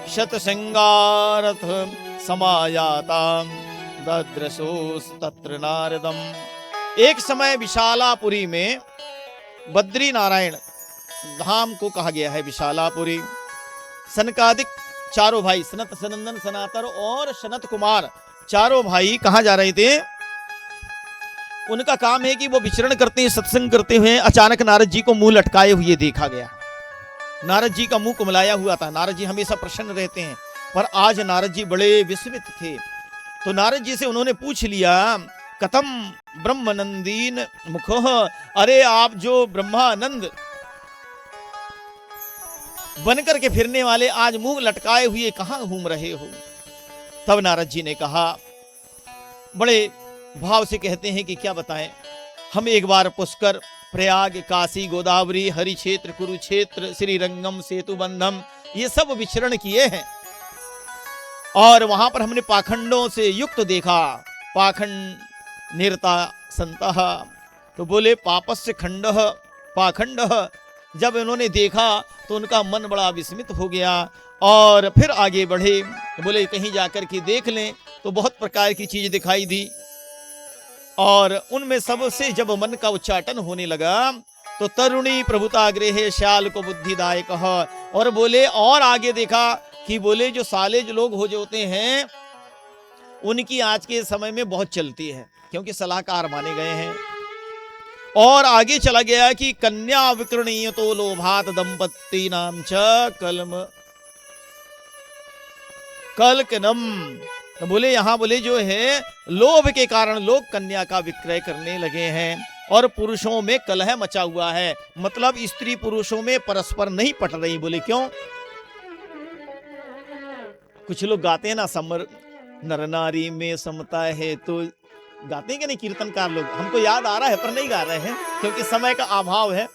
शतशृंगारथ समायाता दद्रसोस्तत्र नारदम। एक समय विशालापुरी में बद्री नारायण धाम को कहा गया है विशालापुरी। सनकादिक चारों भाई सनत सनंदन सनातन और सनत कुमार चारों भाई कहाँ जा रहे थे? उनका काम है कि वो विचरण करते हैं, सत्संग करते हुए अचानक नारद जी को मुंह लटकाए हुए देखा गया। नारद जी का मुंह कुमलाया हुआ था। नारद जी हमेशा प्रसन्न रहते हैं, पर आज नारद जी बड़े विस्मित थे। तो नारद जी से उन्होंने पूछ लिया कथम ब्रह्मानंदीन मुखोह, अरे आप जो ब्रह्मानंद बनकर के फिरने वाले आज मुंह लटकाए हुए कहां घूम रहे हो? तब नारद जी ने कहा, बड़े भाव से कहते हैं कि क्या बताएं, हम एक बार पुष्कर, प्रयाग, काशी, गोदावरी, हरि क्षेत्र, कुरुक्षेत्र, श्रीरंगम, सेतुबंधम ये सब विचरण किए हैं और वहां पर हमने पाखंडों से युक्त देखा, पाखंड निरता संतः। तो बोले पापस्य खंडः पाखंडः। जब इन्होंने देखा तो उनका मन बड़ा विस्मित हो गया और फिर आगे बढ़े। बोले कहीं जाकर के देख लें, तो बहुत प्रकार की चीज दिखाई दी और उनमें सबसे जब मन का उच्चाटन होने लगा तो तरुणी प्रभुता गृहे श्याल को बुद्धिदायक। और बोले और आगे देखा कि बोले जो साले जो लोग हो जाते हैं उनकी आज के समय में बहुत चलती है, क्योंकि सलाहकार माने गए हैं। और आगे चला गया कि कन्या विकरणीय तो लोभात दंपत्ति नाम च कलकनम। तो बोले यहाँ बोले जो है लोभ के कारण लोग कन्या का विक्रय करने लगे हैं और पुरुषों में कलह मचा हुआ है, मतलब स्त्री पुरुषों में परस्पर नहीं पट रही। बोले क्यों? कुछ लोग गाते हैं ना, समर नर नारी में समता है, तो गाते हैं कि नहीं कीर्तनकार लोग? हमको याद आ रहा है पर नहीं गा रहे हैं क्योंकि समय का अभाव है।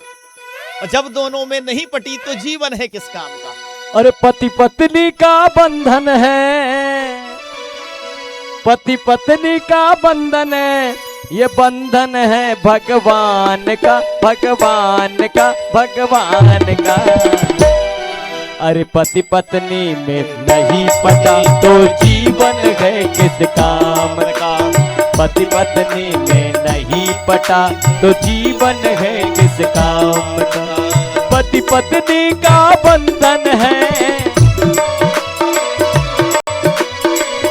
और जब दोनों में नहीं पटी तो जीवन है किस काम का? अरे पति पत्नी का बंधन है, पति पत्नी का बंधन है, ये बंधन है भगवान का, भगवान का, भगवान का। अरे पति पत्नी में नहीं पटा तो जीवन है किस काम का? पति पत्नी में नहीं पटा तो जीवन है किस काम का। पति पत्नी का बंधन है,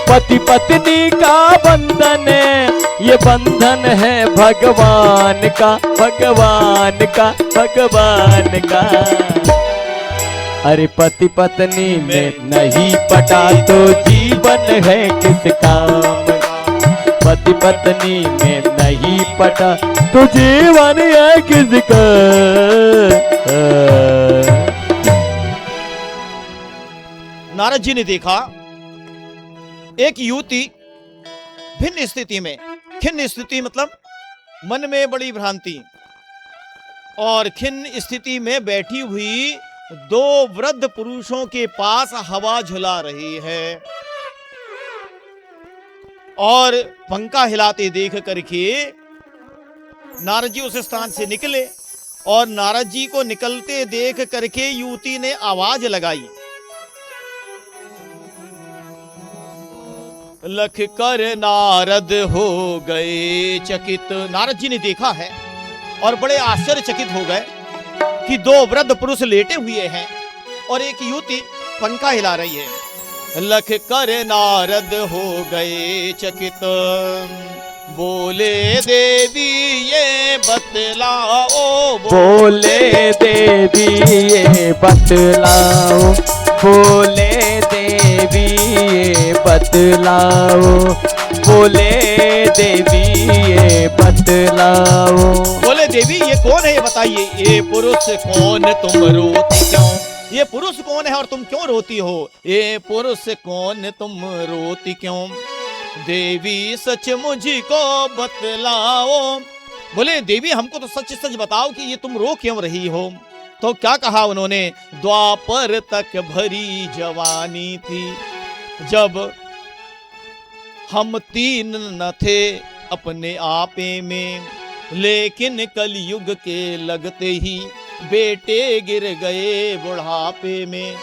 पति पत्नी का बंधन है, ये बंधन है भगवान का, भगवान का, भगवान का। अरे पति पत्नी में नहीं पटा तो जीवन है किस काम का। पति पत्नी में नहीं पटा तो जीवन है किसका। नारद जी ने देखा एक युवती भिन्न स्थिति में, खिन्न स्थिति मतलब मन में बड़ी भ्रांति और खिन्न स्थिति में बैठी हुई दो वृद्ध पुरुषों के पास हवा झुला रही है और पंखा हिलाते देख करके नारद जी उस स्थान से निकले और नारद जी को निकलते देख करके युवती ने आवाज लगाई, लख कर नारद हो गए चकित। नारद जी ने देखा है और बड़े आश्चर्यचकित हो गए कि दो वृद्ध पुरुष लेटे हुए हैं और एक युवती पंखा हिला रही है। लख कर नारद हो गए चकित, बोले देवी ये बतलाओ, बोले देवी ये बतलाओ, बोले देवी ये बतलाओ, बोले देवी ये बतलाओ। बोले देवी ये कौन है ये बताइए, ये पुरुष कौन, तुम रोती क्यों, ये पुरुष कौन है और तुम क्यों रोती हो, ये पुरुष कौन तुम रोती क्यों। देवी सच मुझको बतलाओ, बोले देवी हमको तो सच सच बताओ कि ये तुम रो क्यों रही हो। तो क्या कहा उन्होंने, द्वापर तक भरी जवानी थी जब हम तीन न थे अपने आपे में, लेकिन कलयुग के लगते ही बेटे गिर गए बुढ़ापे में।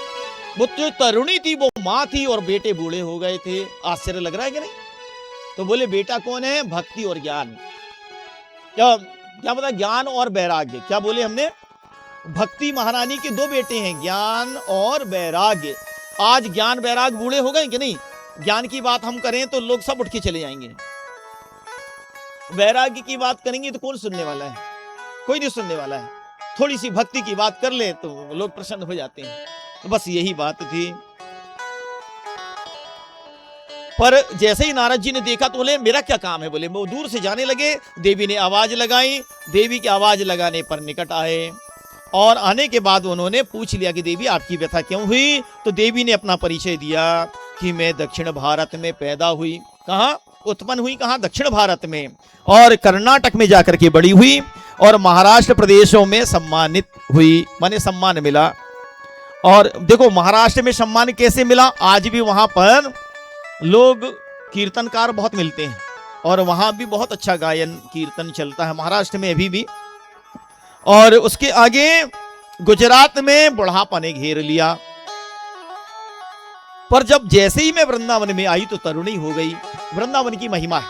वो जो तरुणी थी वो माँ थी और बेटे बूढ़े हो गए थे। आश्चर्य लग रहा है कि नहीं। तो बोले बेटा कौन है, भक्ति और ज्ञान। क्या क्या पता, ज्ञान और वैराग्य। क्या बोले हमने, भक्ति महारानी के दो बेटे हैं, ज्ञान और वैराग्य। आज ज्ञान वैराग्य बूढ़े हो गए कि नहीं। ज्ञान की बात हम करें तो लोग सब उठ के चले जाएंगे, वैराग्य की बात करेंगे तो कौन सुनने वाला है, कोई नहीं सुनने वाला है। थोड़ी सी भक्ति की बात कर ले तो लोग प्रसन्न हो जाते हैं। तो बस यही बात थी। पर जैसे ही नारद जी ने देखा तो बोले मेरा क्या काम है। बोले वो दूर से जाने लगे। देवी ने आवाज लगाई, देवी की आवाज लगाने पर निकट आए और आने के बाद उन्होंने पूछ लिया कि देवी आपकी व्यथा क्यों हुई। तो देवी ने अपना परिचय दिया कि मैं दक्षिण भारत में पैदा हुई। कहाँ उत्पन्न हुई, कहाँ, दक्षिण भारत में, और कर्नाटक में जाकर के बड़ी हुई और महाराष्ट्र प्रदेशों में सम्मानित हुई, माने सम्मान मिला। और देखो महाराष्ट्र में सम्मान कैसे मिला, आज भी वहां पर लोग कीर्तनकार बहुत मिलते हैं और वहां भी बहुत अच्छा गायन कीर्तन चलता है महाराष्ट्र में अभी भी। और उसके आगे गुजरात में बुढ़ापा ने घेर लिया। पर जब जैसे ही मैं वृंदावन में आई तो तरुणी हो गई। वृंदावन की महिमा है,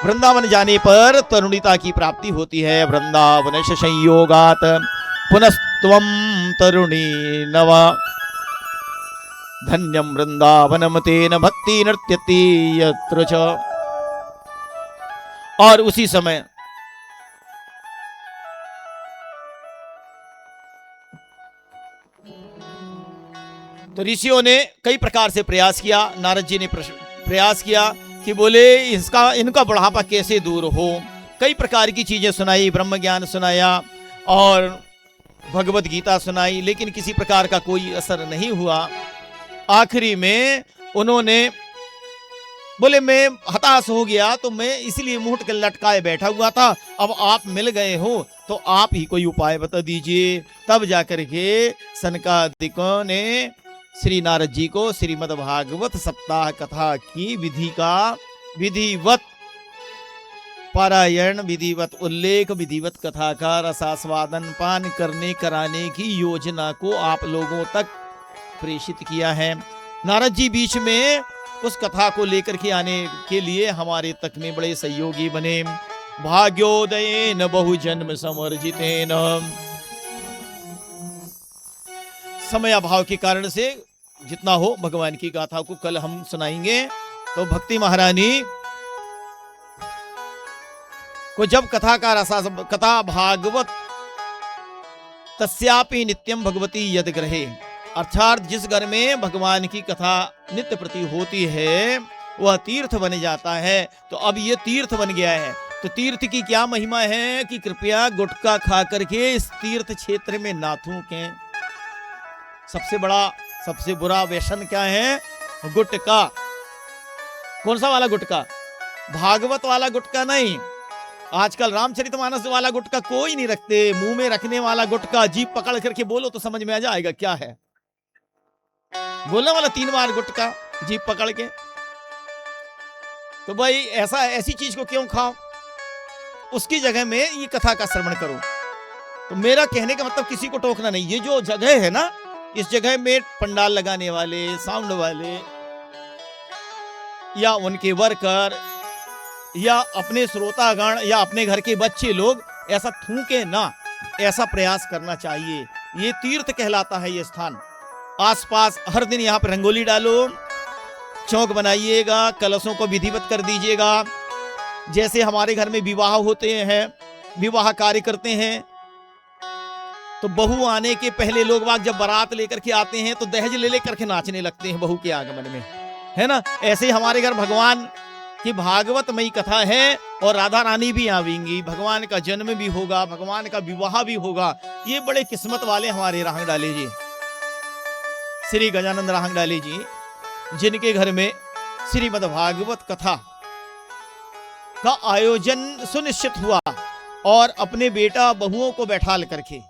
वृंदावन जाने पर तरुणिता की प्राप्ति होती है। वृंदावन संयोगात पुनस्त्वम तरुणी नवा, धन्यम वृंदावनम तेन भक्ति नृत्यति यत्र च। और उसी समय तो ऋषियों ने कई प्रकार से प्रयास किया। नारद जी ने प्रयास किया कि बोले इनका बुढ़ापा कैसे दूर हो। कई प्रकार की चीजें सुनाई, ब्रह्म ज्ञान सुनाया और भगवत गीता सुनाई, लेकिन किसी प्रकार का कोई असर नहीं हुआ। आखिरी में उन्होंने बोले मैं हताश हो गया तो मैं इसलिए मुंह के लटकाए बैठा हुआ था, अब आप मिल गए हो तो आप ही कोई उपाय बता दीजिए। तब जाकर के सनकादिकों ने श्री नारद जी को श्रीमद् भागवत सप्ताह कथा की विधि का विधिवत पारायण, विधिवत उल्लेख, विधिवत कथा का रसास्वादन पान करने कराने की योजना को आप लोगों तक प्रेषित किया है। नारद जी बीच में उस कथा को लेकर के आने के लिए हमारे तक में बड़े सहयोगी बने। भाग्योदयेन बहुजन्म समर्जितेन। समय अभाव के कारण से जितना हो भगवान की गाथा को कल हम सुनाएंगे। तो भक्ति महारानी को जब कथा का रसा, कथा भागवत तस्यापि नित्यम भगवती यद ग्रहे, अर्थात जिस घर में भगवान की कथा नित्य प्रति होती है वह तीर्थ बन जाता है। तो अब ये तीर्थ बन गया है, तो तीर्थ की क्या महिमा है कि कृपया गुटखा खा करके इस तीर्थ क्षेत्र में ना थूकें। सबसे बड़ा सबसे बुरा व्यसन क्या है? गुटखा। कौन सा वाला गुटखा? भागवत वाला गुटखा नहीं। आजकल रामचरितमानस वाला गुटखा कोई नहीं रखते। मुंह में रखने वाला गुटखा, जीभ पकड़ करके बोलो तो समझ में आ जाएगा क्या है। बोलने वाला 3 बार गुटखा जीभ पकड़ के। तो भाई ऐसी चीज को क्यों खाओ? उसकी जगह में ये कथा का श्रवण करो। तो मेरा कहने का मतलब किसी को टोकना नहीं। ये जो जगह है ना, इस जगह में पंडाल लगाने वाले, साउंड वाले या उनके वर्कर या अपने श्रोतागण या अपने घर के बच्चे लोग ऐसा थूके ना, ऐसा प्रयास करना चाहिए। ये तीर्थ कहलाता है ये स्थान। आसपास हर दिन यहाँ पर रंगोली डालो, चौक बनाइएगा, कलशों को विधिवत कर दीजिएगा। जैसे हमारे घर में विवाह होते हैं, विवाह कार्य करते हैं, तो बहू आने के पहले लोग बाग जब बारात लेकर के आते हैं तो दहेज ले लेकर के नाचने लगते हैं बहू के आगमन में, है ना। ऐसे ही हमारे घर भगवान की भागवतमयी कथा है और राधा रानी भी आवेंगी, भगवान का जन्म भी होगा, भगवान का विवाह भी होगा। ये बड़े किस्मत वाले हमारे राहंगडाले जी, श्री गजानंद राहंगडाले जी, जिनके घर में श्रीमद् भागवत कथा का आयोजन सुनिश्चित हुआ और अपने बेटा बहुओं को बैठा करके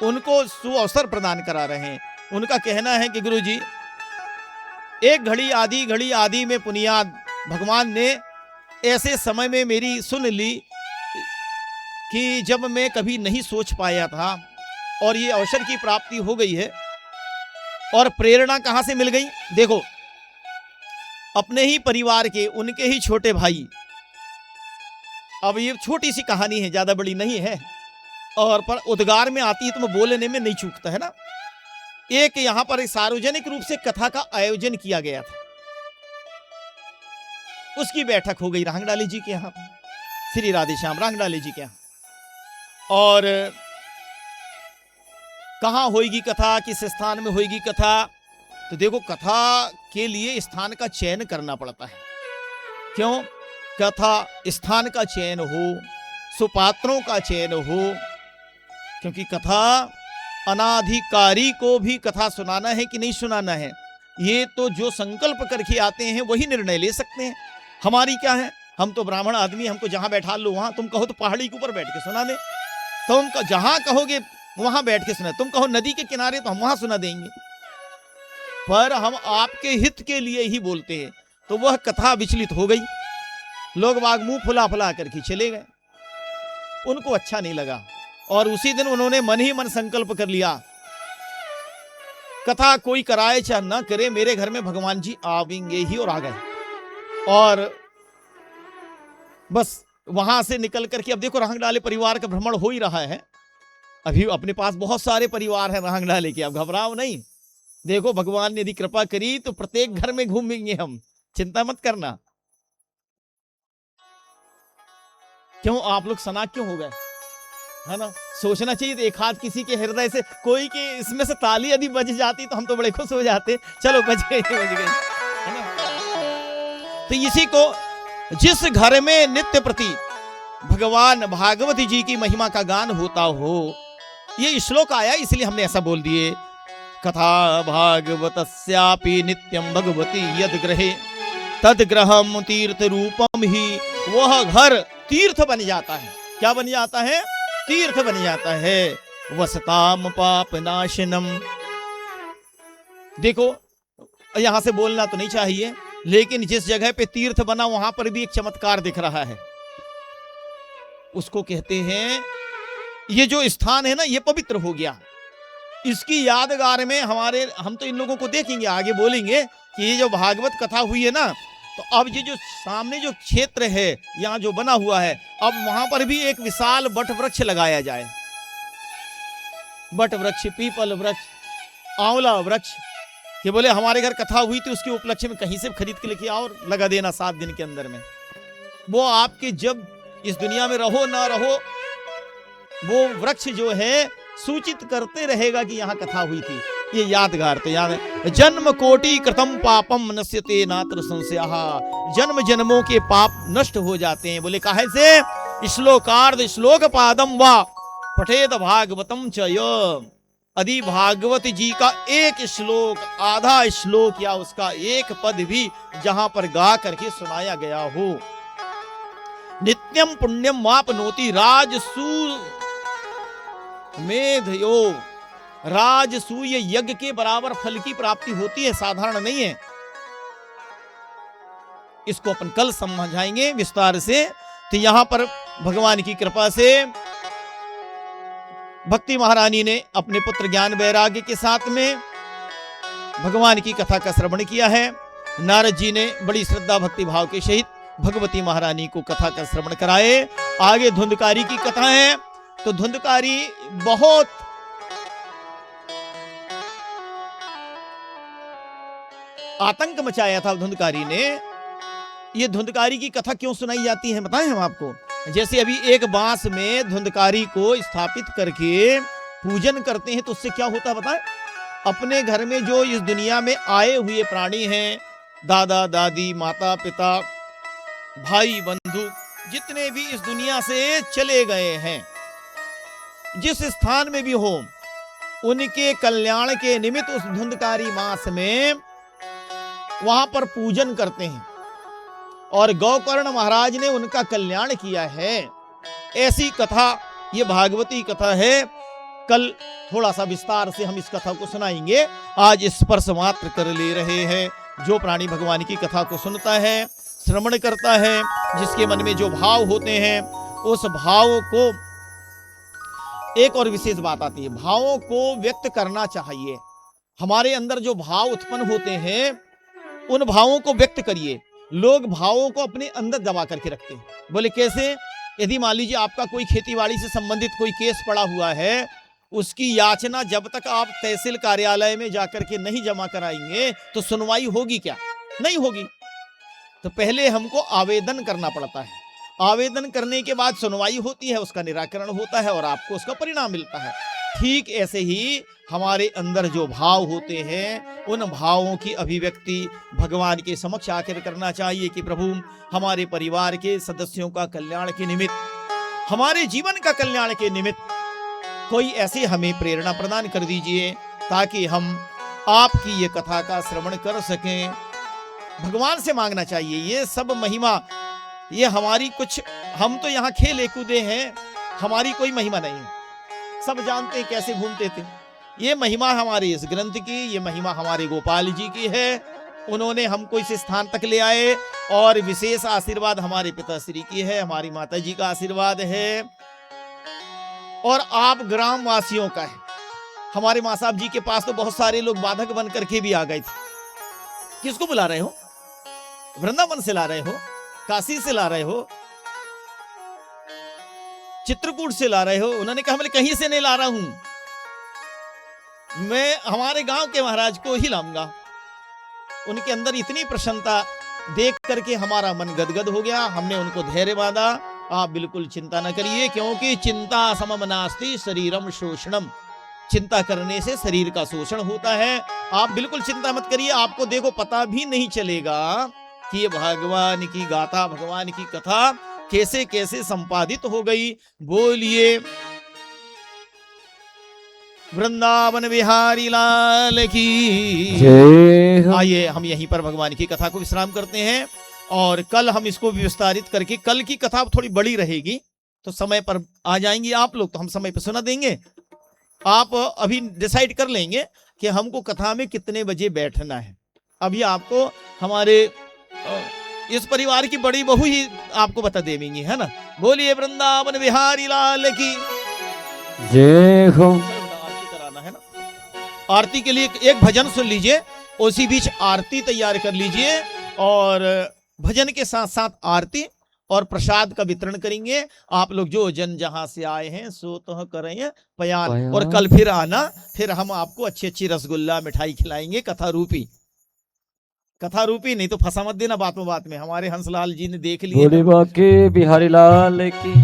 उनको सुअवसर प्रदान करा रहे हैं। उनका कहना है कि गुरु जी, एक घड़ी आदि में पुनियाद भगवान ने ऐसे समय में मेरी सुन ली कि जब मैं कभी नहीं सोच पाया था, और ये अवसर की प्राप्ति हो गई है। और प्रेरणा कहां से मिल गई? देखो, अपने ही परिवार के, उनके ही छोटे भाई। अब ये छोटी सी कहानी है, ज्यादा बड़ी नहीं है, और पर उद्गार में आती है तो बोलने में नहीं चूकता है ना। एक यहां पर सार्वजनिक रूप से कथा का आयोजन किया गया था, उसकी बैठक हो गई राहंगडाले जी के यहाँ, श्री राधेश्याम राहंगडाले जी के यहाँ। और कहां होगी कथा, किस स्थान में होगी कथा? तो देखो, कथा के लिए स्थान का चयन करना पड़ता है। क्यों? कथा स्थान का चयन हो, सुपात्रों का चयन हो, क्योंकि कथा अनाधिकारी को भी कथा सुनाना है कि नहीं सुनाना है, ये तो जो संकल्प करके आते हैं वही निर्णय ले सकते हैं। हमारी क्या है, हम तो ब्राह्मण आदमी, हमको जहां बैठा लो वहां, तुम कहो तो पहाड़ी के ऊपर बैठ के सुना दे, तुम जहां कहोगे वहां बैठ के सुना, तुम कहो नदी के किनारे तो हम वहां सुना देंगे। पर हम आपके हित के लिए ही बोलते हैं। तो वह कथा विचलित हो गई, लोग बाग मुंह फुला फुला करके चले गए, उनको अच्छा नहीं लगा। और उसी दिन उन्होंने मन ही मन संकल्प कर लिया, कथा कोई कराए चाहे ना करे, मेरे घर में भगवान जी आवेंगे ही, और आ गए। और बस वहां से निकल करके, अब देखो राहंगडाले परिवार का भ्रमण हो ही रहा है। अभी अपने पास बहुत सारे परिवार हैं राहंगडाले के, अब घबराओ नहीं। देखो, भगवान ने यदि कृपा करी तो प्रत्येक घर में घूमेंगे हम, चिंता मत करना। क्यों आप लोग सना क्यों हो गए, है ना? सोचना चाहिए एक हाथ किसी के हृदय से, कोई के इसमें से ताली यदि बज जाती तो हम तो बड़े खुश हो जाते। चलो बज गई, है ना? तो इसी को, जिस घर में नित्य प्रति भगवान भागवती जी की महिमा का गान होता हो, ये श्लोक आया इसलिए हमने ऐसा बोल दिए। कथा भागवतस्यापि नित्यम भगवती यद ग्रहे तद ग्रहम तीर्थ रूपम ही, वह घर तीर्थ बन जाता है। क्या बन जाता है? तीर्थ बन जाता है। वसताम पाप नाशनम। देखो, यहां से बोलना तो नहीं चाहिए, लेकिन जिस जगह पे तीर्थ बना वहां पर भी एक चमत्कार दिख रहा है। उसको कहते हैं, ये जो स्थान है ना, ये पवित्र हो गया। इसकी यादगार में हम तो इन लोगों को देखेंगे, आगे बोलेंगे कि ये जो भागवत कथा हुई है ना, तो अब ये जो सामने जो क्षेत्र है यहाँ जो बना हुआ है, अब वहां पर भी एक विशाल बट वृक्ष लगाया जाए। बट वृक्ष, पीपल वृक्ष, आंवला वृक्ष, कि बोले हमारे घर कथा हुई थी उसके उपलक्ष्य में कहीं से खरीद के लेके आओ और लगा देना 7 दिन के अंदर में। वो आपके जब इस दुनिया में रहो ना रहो, वो वृक्ष जो है सूचित करते रहेगा कि यहाँ कथा हुई थी। ये यादगार तो याद है। जन्म कोटि कृतम पापम नश्यते नात्र संशयः, जन्म जन्मों के पाप नष्ट हो जाते हैं। बोले काहे से? श्लोकार्ध श्लोक पादम वा पठेद भागवतम च य, यदि भागवत जी का एक श्लोक, आधा श्लोक या उसका एक पद भी जहां पर गा करके सुनाया गया हो, नित्यम पुण्यम वापनोति राजसू मेधयो, राजसूय यज्ञ के बराबर फल की प्राप्ति होती है, साधारण नहीं है। इसको अपन कल समझाएंगे विस्तार से। तो यहां पर भगवान की कृपा से भक्ति महारानी ने अपने पुत्र ज्ञान वैराग्य के साथ में भगवान की कथा का श्रवण किया है। नारद जी ने बड़ी श्रद्धा भक्ति भाव के सहित भगवती महारानी को कथा का श्रवण कराए। आगे धुंधकारी की कथा है। तो धुंधकारी बहुत आतंक मचाया था धुंधकारी ने। ये धुंधकारी की कथा क्यों सुनाई जाती है बताएं हम आपको। जैसे अभी एक बांस में धुंधकारी को स्थापित करके पूजन करते हैं तो उससे क्या होता है बताएं। अपने घर में जो इस दुनिया में आए हुए प्राणी हैं, दादा दादी, माता पिता, भाई बंधु, जितने भी इस दुनिया से चले गए हैं, जिस स्थान में भी हो, उनके कल्याण के निमित्त उस धुंधकारी मास में वहां पर पूजन करते हैं और गौकर्ण महाराज ने उनका कल्याण किया है। ऐसी कथा ये भागवती कथा है। कल थोड़ा सा विस्तार से हम इस कथा को सुनाएंगे। आज स्पर्श मात्र कर ले रहे हैं। जो प्राणी भगवान की कथा को सुनता है, श्रवण करता है, जिसके मन में जो भाव होते हैं, उस भाव को, एक और विशेष बात आती है, भावों को व्यक्त करना चाहिए। हमारे अंदर जो भाव उत्पन्न होते हैं उन भावों को व्यक्त करिए। लोग भावों को अपने अंदर दबा करके रखते हैं। बोले कैसे? यदि मान लीजिए आपका कोई खेतीबाड़ी से संबंधित कोई केस पड़ा हुआ है, उसकी याचना जब तक आप तहसील कार्यालय में जाकर के नहीं जमा कराएंगे तो सुनवाई होगी क्या? नहीं होगी। तो पहले हमको आवेदन करना पड़ता है। आवेदन करने के बाद सुनवाई होती है, उसका निराकरण होता है और आपको उसका परिणाम मिलता है। ठीक ऐसे ही हमारे अंदर जो भाव होते हैं, उन भावों की अभिव्यक्ति भगवान के समक्ष आकर करना चाहिए कि प्रभु हमारे परिवार के सदस्यों का कल्याण के निमित्त, हमारे जीवन का कल्याण के निमित्त कोई ऐसी हमें प्रेरणा प्रदान कर दीजिए ताकि हम आपकी ये कथा का श्रवण कर सकें। भगवान से मांगना चाहिए। ये सब महिमा, ये हमारी कुछ, हम तो यहाँ खेले कूदे हैं, हमारी कोई महिमा नहीं है। सब जानते हैं कैसे घूमते थे। ये महिमा हमारे इस ग्रंथ की, ये महिमा हमारे गोपाल जी की है। उन्होंने हमको इस स्थान तक ले आए और विशेष आशीर्वाद हमारे पिताश्री की है, हमारी माता जी का आशीर्वाद है और आप ग्राम वासियों का है। हमारे मां साहब जी के पास तो बहुत सारे लोग बाधक बन करके भी आ गए थे। किसको बुला रहे हो? वृंदावन से ला रहे हो, काशी से ला रहे हो, चित्रकूट से ला रहे हो? उन्होंने कहा मैं कहीं से नहीं ला रहा हूं, मैं हमारे गांव के महाराज को ही लाऊंगा। उनके अंदर इतनी प्रसन्नता देख करके हमारा मन गदगद हो गया। हमने उनको धैर्य बांधा। आप बिल्कुल चिंता न करिए, क्योंकि चिंता समम नास्ति शरीरम शोषणम। चिंता करने से शरीर का शोषण होता है। आप बिल्कुल चिंता मत करिए। आपको देखो पता भी नहीं चलेगा कि ये भगवान की गाथा, भगवान की कथा कैसे कैसे संपादित हो गई। बोलिए वृंदावन बिहारी लाल की जय। आइए हम यहीं पर भगवान की कथा को विश्राम करते हैं और कल हम इसको विस्तारित करके, कल की कथा थोड़ी बड़ी रहेगी तो समय पर आ जाएंगी आप लोग, तो हम समय पर सुना देंगे। आप अभी डिसाइड कर लेंगे कि हमको कथा में कितने बजे बैठना है। अभी आपको हमारे इस परिवार की बड़ी बहू ही आपको बता देंगी, है ना। बोलिए वृंदावन बिहारी लाल की जय हो। आरती कराना है ना। आरती के लिए एक भजन सुन लीजिए। उसी बीच आरती तैयार कर लीजिए और भजन के साथ साथ आरती और प्रसाद का वितरण करेंगे। आप लोग जो जन जहां से आए हैं सो तो करें पयान। और कल फिर आना, फिर हम आपको अच्छी अच्छी रसगुल्ला मिठाई खिलाएंगे कथा रूपी। कथा रूपी नहीं तो फंसा मत देना बात में, हमारे हंसलाल जी ने देख लिया। भोले बाके बिहारी लाल की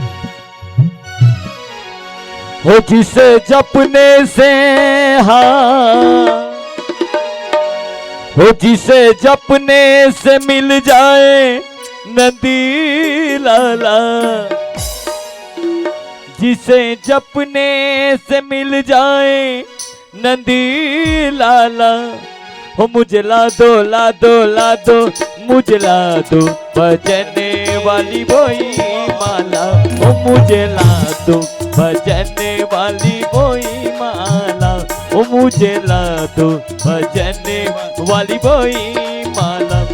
हो, जिसे जपने से हाँ हो, जिसे जपने से मिल जाए नंदी लाला, जिसे जपने से मिल जाए नंदी लाला, हो मुझे ला दो ला दो ला दो, मुझे ला दो बजने वाली वही माला, हो मुझे ला दो बजने वाली वही माला, हो मुझे ला दो बजने वाली वही माला,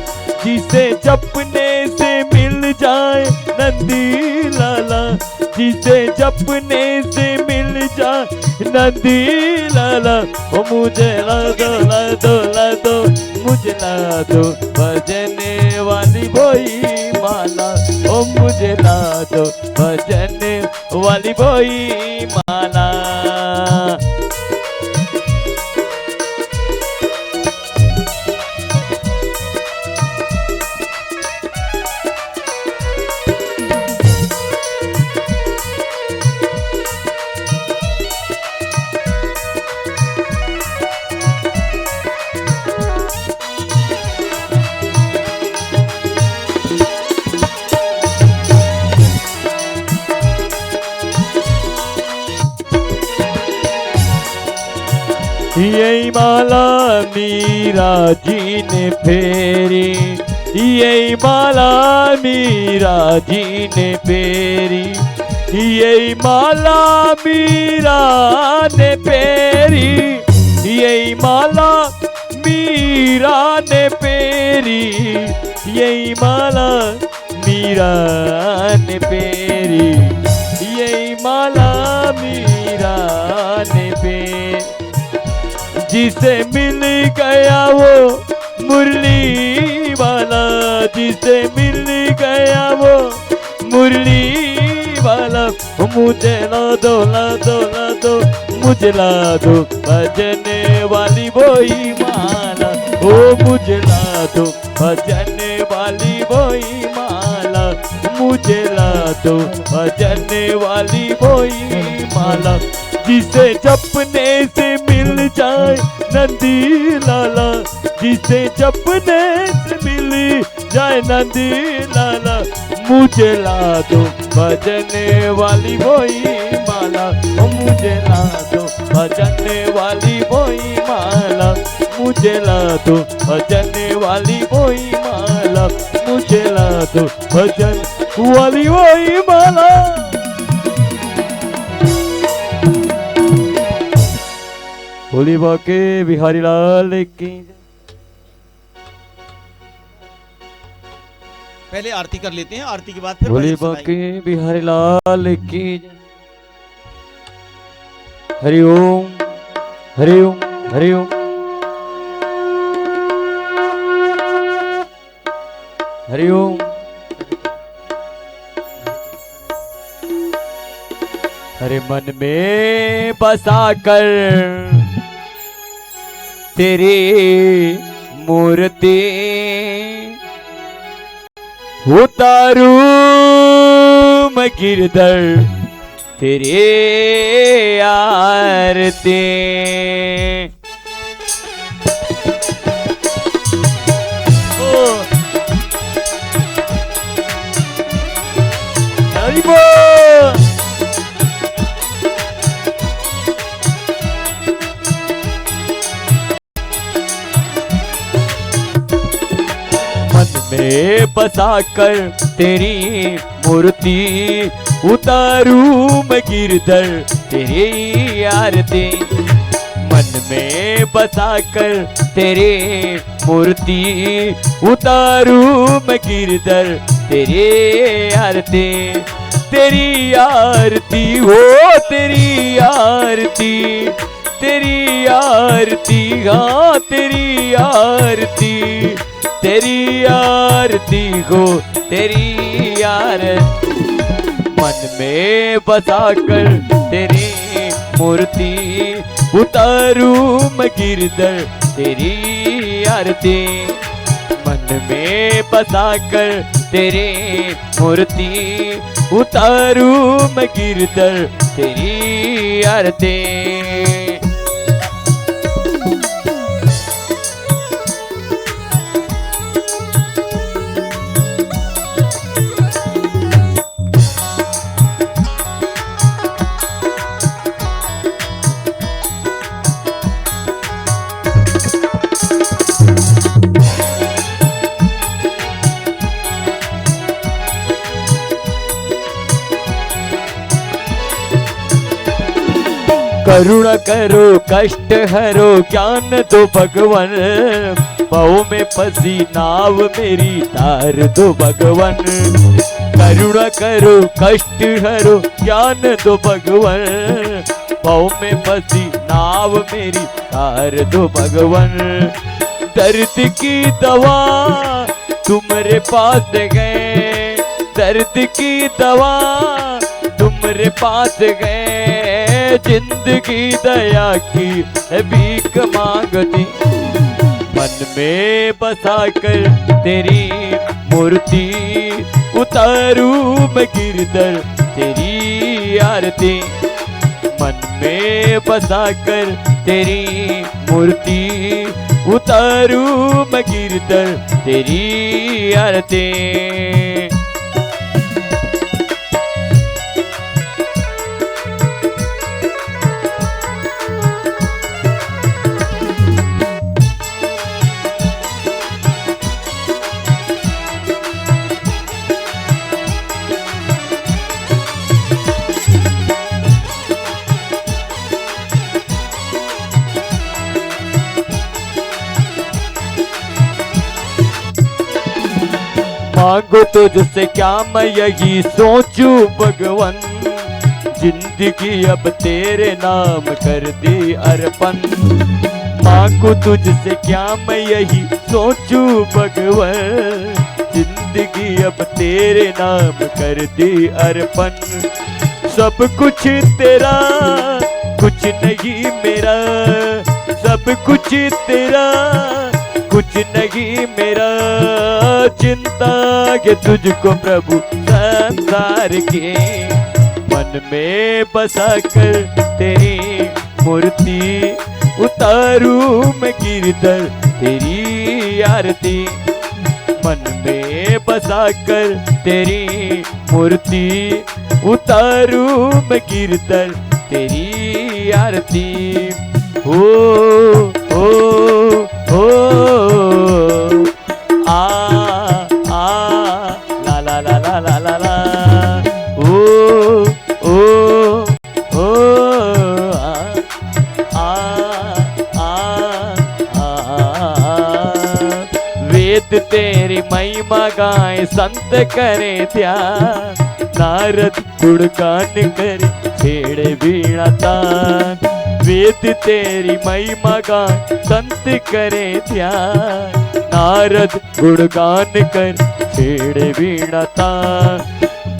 जिसे जपने से मिल जाए नंदी लाला, जिसे जपने से मिल जाए नंदी लाला, ओ मुझे ला दो ला दो ला दो, मुझे ला दो बजने वाली वही माला, ओ मुझे ला दो बजने वाली वही माला। यही माला मीरा जी ने फेरी, यही माला मीरा जी ने फेरी, यही माला मीरा ने फेरी, यही माला मीरा ने फेरी, यही माला मीरा ने फेरी, यही माला मीरा ने फेरी, जिसे मिल गया वो मुरली वाला, जिसे मिल गया वो मुरली वाला, मुझे ला दो ला दो ला दो, मुझे ला दो भजने वाली वही माला, ओ मुझे ला दो भजने वाली वही माला, मुझे ला दो भजने वाली वही माला, जिसे जपने से मिल जाए नंदी लाला, जिसे जपने से मिल जाए नंदी लाला, मुझे ला दो भजने वाली वही माला, मुझे ला दो भजने वाली वही माला, मुझे ला दो भजने वाली वही माला, मुझे ला दो भजन वाली वही माला। भोले बाके बिहारी लाल की। पहले आरती कर लेते हैं, आरती के बाद फिर भोले भजन सुनाएंगे। बाके बिहारी लाल की। हरि ओम हरि ओम हरि ओम हरि ओम। हरे मन में बसा कर तेरी मूर्ति उतारू मैं गिरधर तेरे आरती। हरि बोल। में बसा कर तेरी मूर्ति उतारू मैं गिरधर तेरी आरती। मन में बसा कर तेरी मूर्ति उतारू मैं गिरधर तेरी आरती। तेरी आरती हो तेरी आरती तेरी आरती, हाँ तेरी आरती, तेरी आरती हो तेरी आरती। मन में बसाकर तेरी मूर्ति उतारू मैं गिरधर तेरी आरती। मन में बसाकर तेरी मूर्ति उतारू मैं गिरधर तेरी आरती। करुणा करो कष्ट हरो ज्ञान दो भगवान, पाँव में फंसी नाव मेरी तार दो भगवान। करुणा करो कष्ट हरो ज्ञान दो भगवान, पाँव में फंसी नाव मेरी तार दो भगवान। दर्द की दवा तुम्हारे पास गए, दर्द की दवा तुम्हारे पास गए। जिंदगी दया की भीख मांगती, मन में बसाकर तेरी मूर्ति उतारू मैं गिरधर तेरी आरती। मन में बसाकर तेरी मूर्ति उतारू मैं गिरधर तेरी आरती। मांगो तुझसे क्या मैं यही सोचूं भगवान, जिंदगी अब तेरे नाम कर दी अर्पण। मांगो तुझसे क्या मैं यही सोचूं भगवान, जिंदगी अब तेरे नाम कर दी अर्पण। सब कुछ तेरा कुछ नहीं मेरा, सब कुछ तेरा कुछ नहीं मेरा। चिंता के तुझको प्रभु संसार के, मन में बसाकर तेरी मूर्ति उतारू मैं गिरधर तेरी आरती। मन में बसाकर तेरी मूर्ति उतारू मैं गिरधर तेरी आरती। ओ ओ ओ आ आ ला ला ला ला ला ला ला ओ ओ ओ आ आ आ आ। वेद तेरी महिमा गाए संत करे ध्यान, नारद गुणगान करे छेड़े वीणा तान। वेद तेरी महिमा गाए संत करे ध्यान, नारद गुणगान कर छेड़े वीणा तान।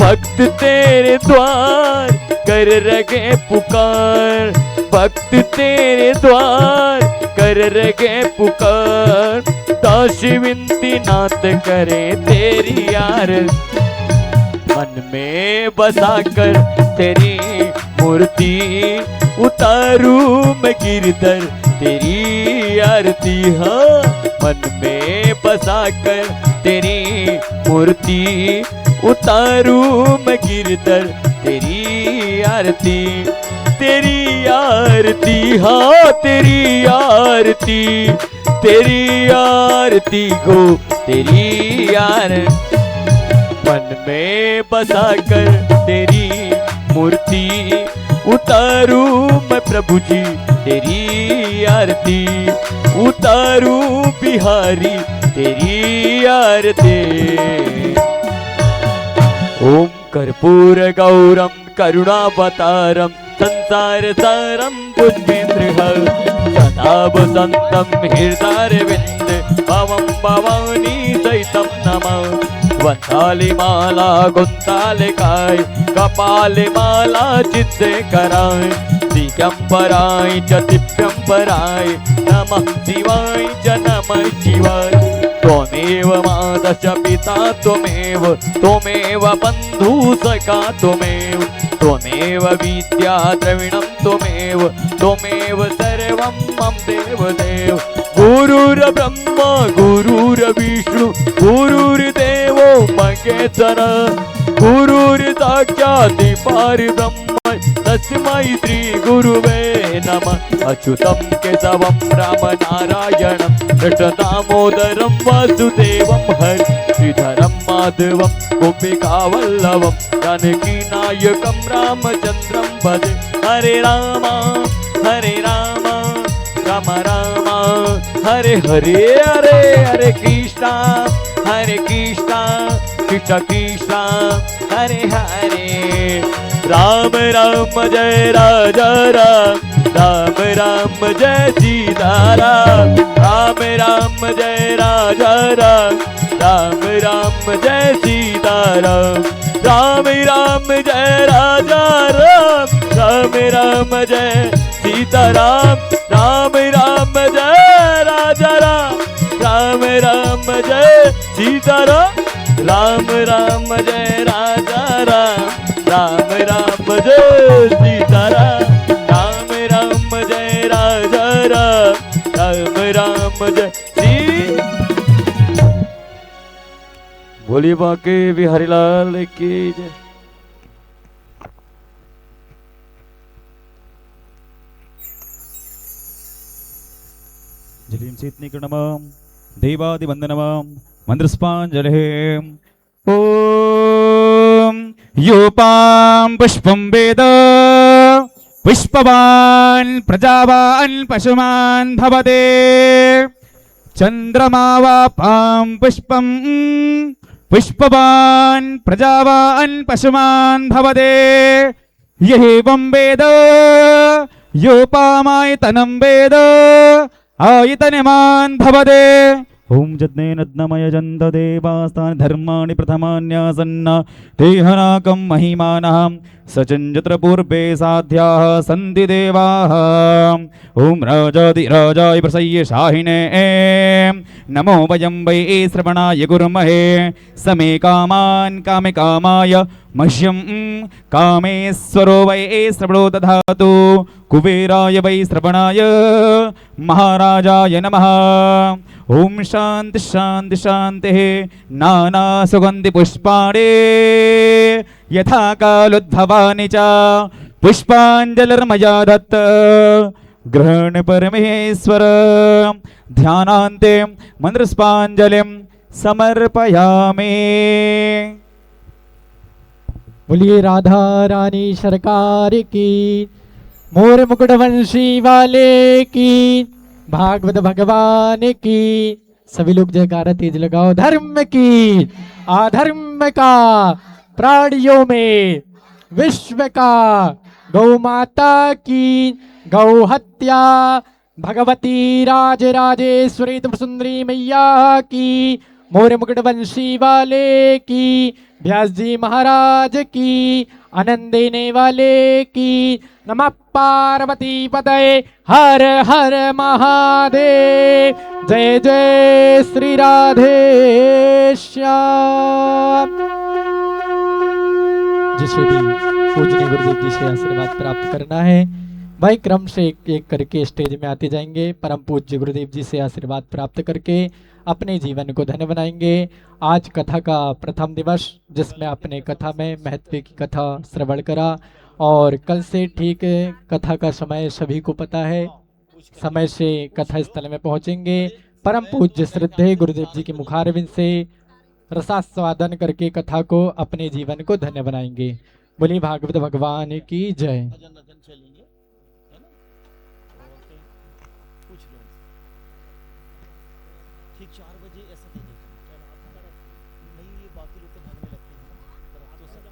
भक्त तेरे द्वार कर रगे पुकार, भक्त तेरे द्वार कर रगे पुकार। दास विनती नाथ करे तेरी यार, मन में बसाकर तेरी मूर्ति उतारू मैं गिरधर तेरी आरती। हाँ, मन में बसाकर तेरी मूर्ति उतारू मैं गिरधर तेरी आरती। तेरी आरती, हाँ तेरी आरती, तेरी आरती हो तेरी आरती। मन में बसाकर तेरी मूर्ति उतारू मैं प्रभु जी तेरी आरती, उतारू बिहारी तेरी आरती। ओम कर्पूर गौरम करुणावतारम संसार सारम पुष्पेन्द्र सदा वसन्तं हृदयविन्द भवं भवानी सहितं नमः वंशाली माला गुंतालिकाय कपाले माला चित्ते कराय दिगंबराय च दिव्यंबराय नमः शिवाय च नमः शिवाय त्वमेव माता च पिता त्वमेव बन्धु सखा त्वमेव विद्या द्रविणं त्वमेव सर्वं मम देवदेव गुरुर्ब्रह्मा गुरुर्विष्णु गुरुर्देवो महेश्वर गुरुर्साक्षात् परब्रह्म तस्मै श्री गुरुवे नमः अच्युतं केशवं राम नारायणं कृष्ण दामोदरं वासुदेवं हरि श्रीधरं माधवं गोपिकावल्लभं जानकी नायकं रामचन्द्रं भजे हरे राम राम राम हरे हरे हरे हरे कृष्णा कृष्ण कृष्ण हरे हरे राम राम जय राजा राम राम जय सीताराम राम राम जय राजा राम राम जय सीताराम राम राम जय राजा राम राम जय सीताराम राम राम जय राजा राम राम जय सीताराम राम राम जय राजा राम राम जय सीताराम राम राम जय राजा राम राम जय सी बोली बाके बिहारी लाल की जय। जलीं चेत्नीकरणमं देवादिवन्दनमं मन्त्रस्पाञ्जलिः ॐ योपां पुष्पं वेद पुष्पवान् प्रजावान् पशुमान् भवते चन्द्रमा वापां पुष्पं पुष्पवान् प्रजावान् पशुमान् भवते एवं वेद योपामायतनं वेद आयतनमान् भवते ओम जज्ञेन नद्नमय जन्त देवास्तानि धर्माणि प्रथमान्यासन्न देहनाकं महिमानः सचञ्जत्र पूर्वे साध्याः सन्ति देवाः ओम राजाधिराजाय प्रसय्य शाहिने नमो वयं वै श्रवणाय गुर्महे समे कामान् कामे कामाय मह्यं कामेश्वरो वै श्रवणो दधातु कुबेराय वै श्रवणाय महाराजाय नमः ओम शांति शांति शांति नाना सुगंधि पुष्पाणि यथा कालोद्भवानि च पुष्पांजलिर्मया दत्त ग्रहण परमेश्वर ध्यानान्ते मंत्रस्पांजलिं समर्पयामि। बोलिए राधा रानी सरकार की मोर मुकुट वंशी वाले की भागवत भगवान की सभी लोग जयकारा तेज लगाओ। धर्म की अधर्म का प्राणियों में विश्व का गौ माता की गौ हत्या भगवती राजराजेश्वरी सुंदरी मैया की मोर मुकुट वंशी वाले की व्यास जी महाराज की आनंद देने वाले की नमः पार्वती पतये हर हर महादेव जय जय श्री राधे श्याम। जिसे भी पूजनीय गुरुदेव जी से आशीर्वाद प्राप्त करना है वही क्रम से एक एक करके स्टेज में आते जाएंगे। परम पूज्य गुरुदेव जी से आशीर्वाद प्राप्त करके अपने जीवन को धन्य बनाएंगे। आज कथा का प्रथम दिवस जिसमें अपने कथा में महत्व की कथा श्रवण करा और कल से ठीक कथा का समय सभी को पता है, समय से कथा स्थल में पहुंचेंगे। परम पूज्य श्रद्धेय गुरुदेव जी के मुखारविंद से रसास्वादन करके कथा को अपने जीवन को धन्य बनाएंगे। बोलिए भागवत भगवान की जय। ठीक 4 बजे ऐसा दे देता हूँ। नहीं ये बाकी लोग तो भागने लगते हैं ना, पर अब तो सब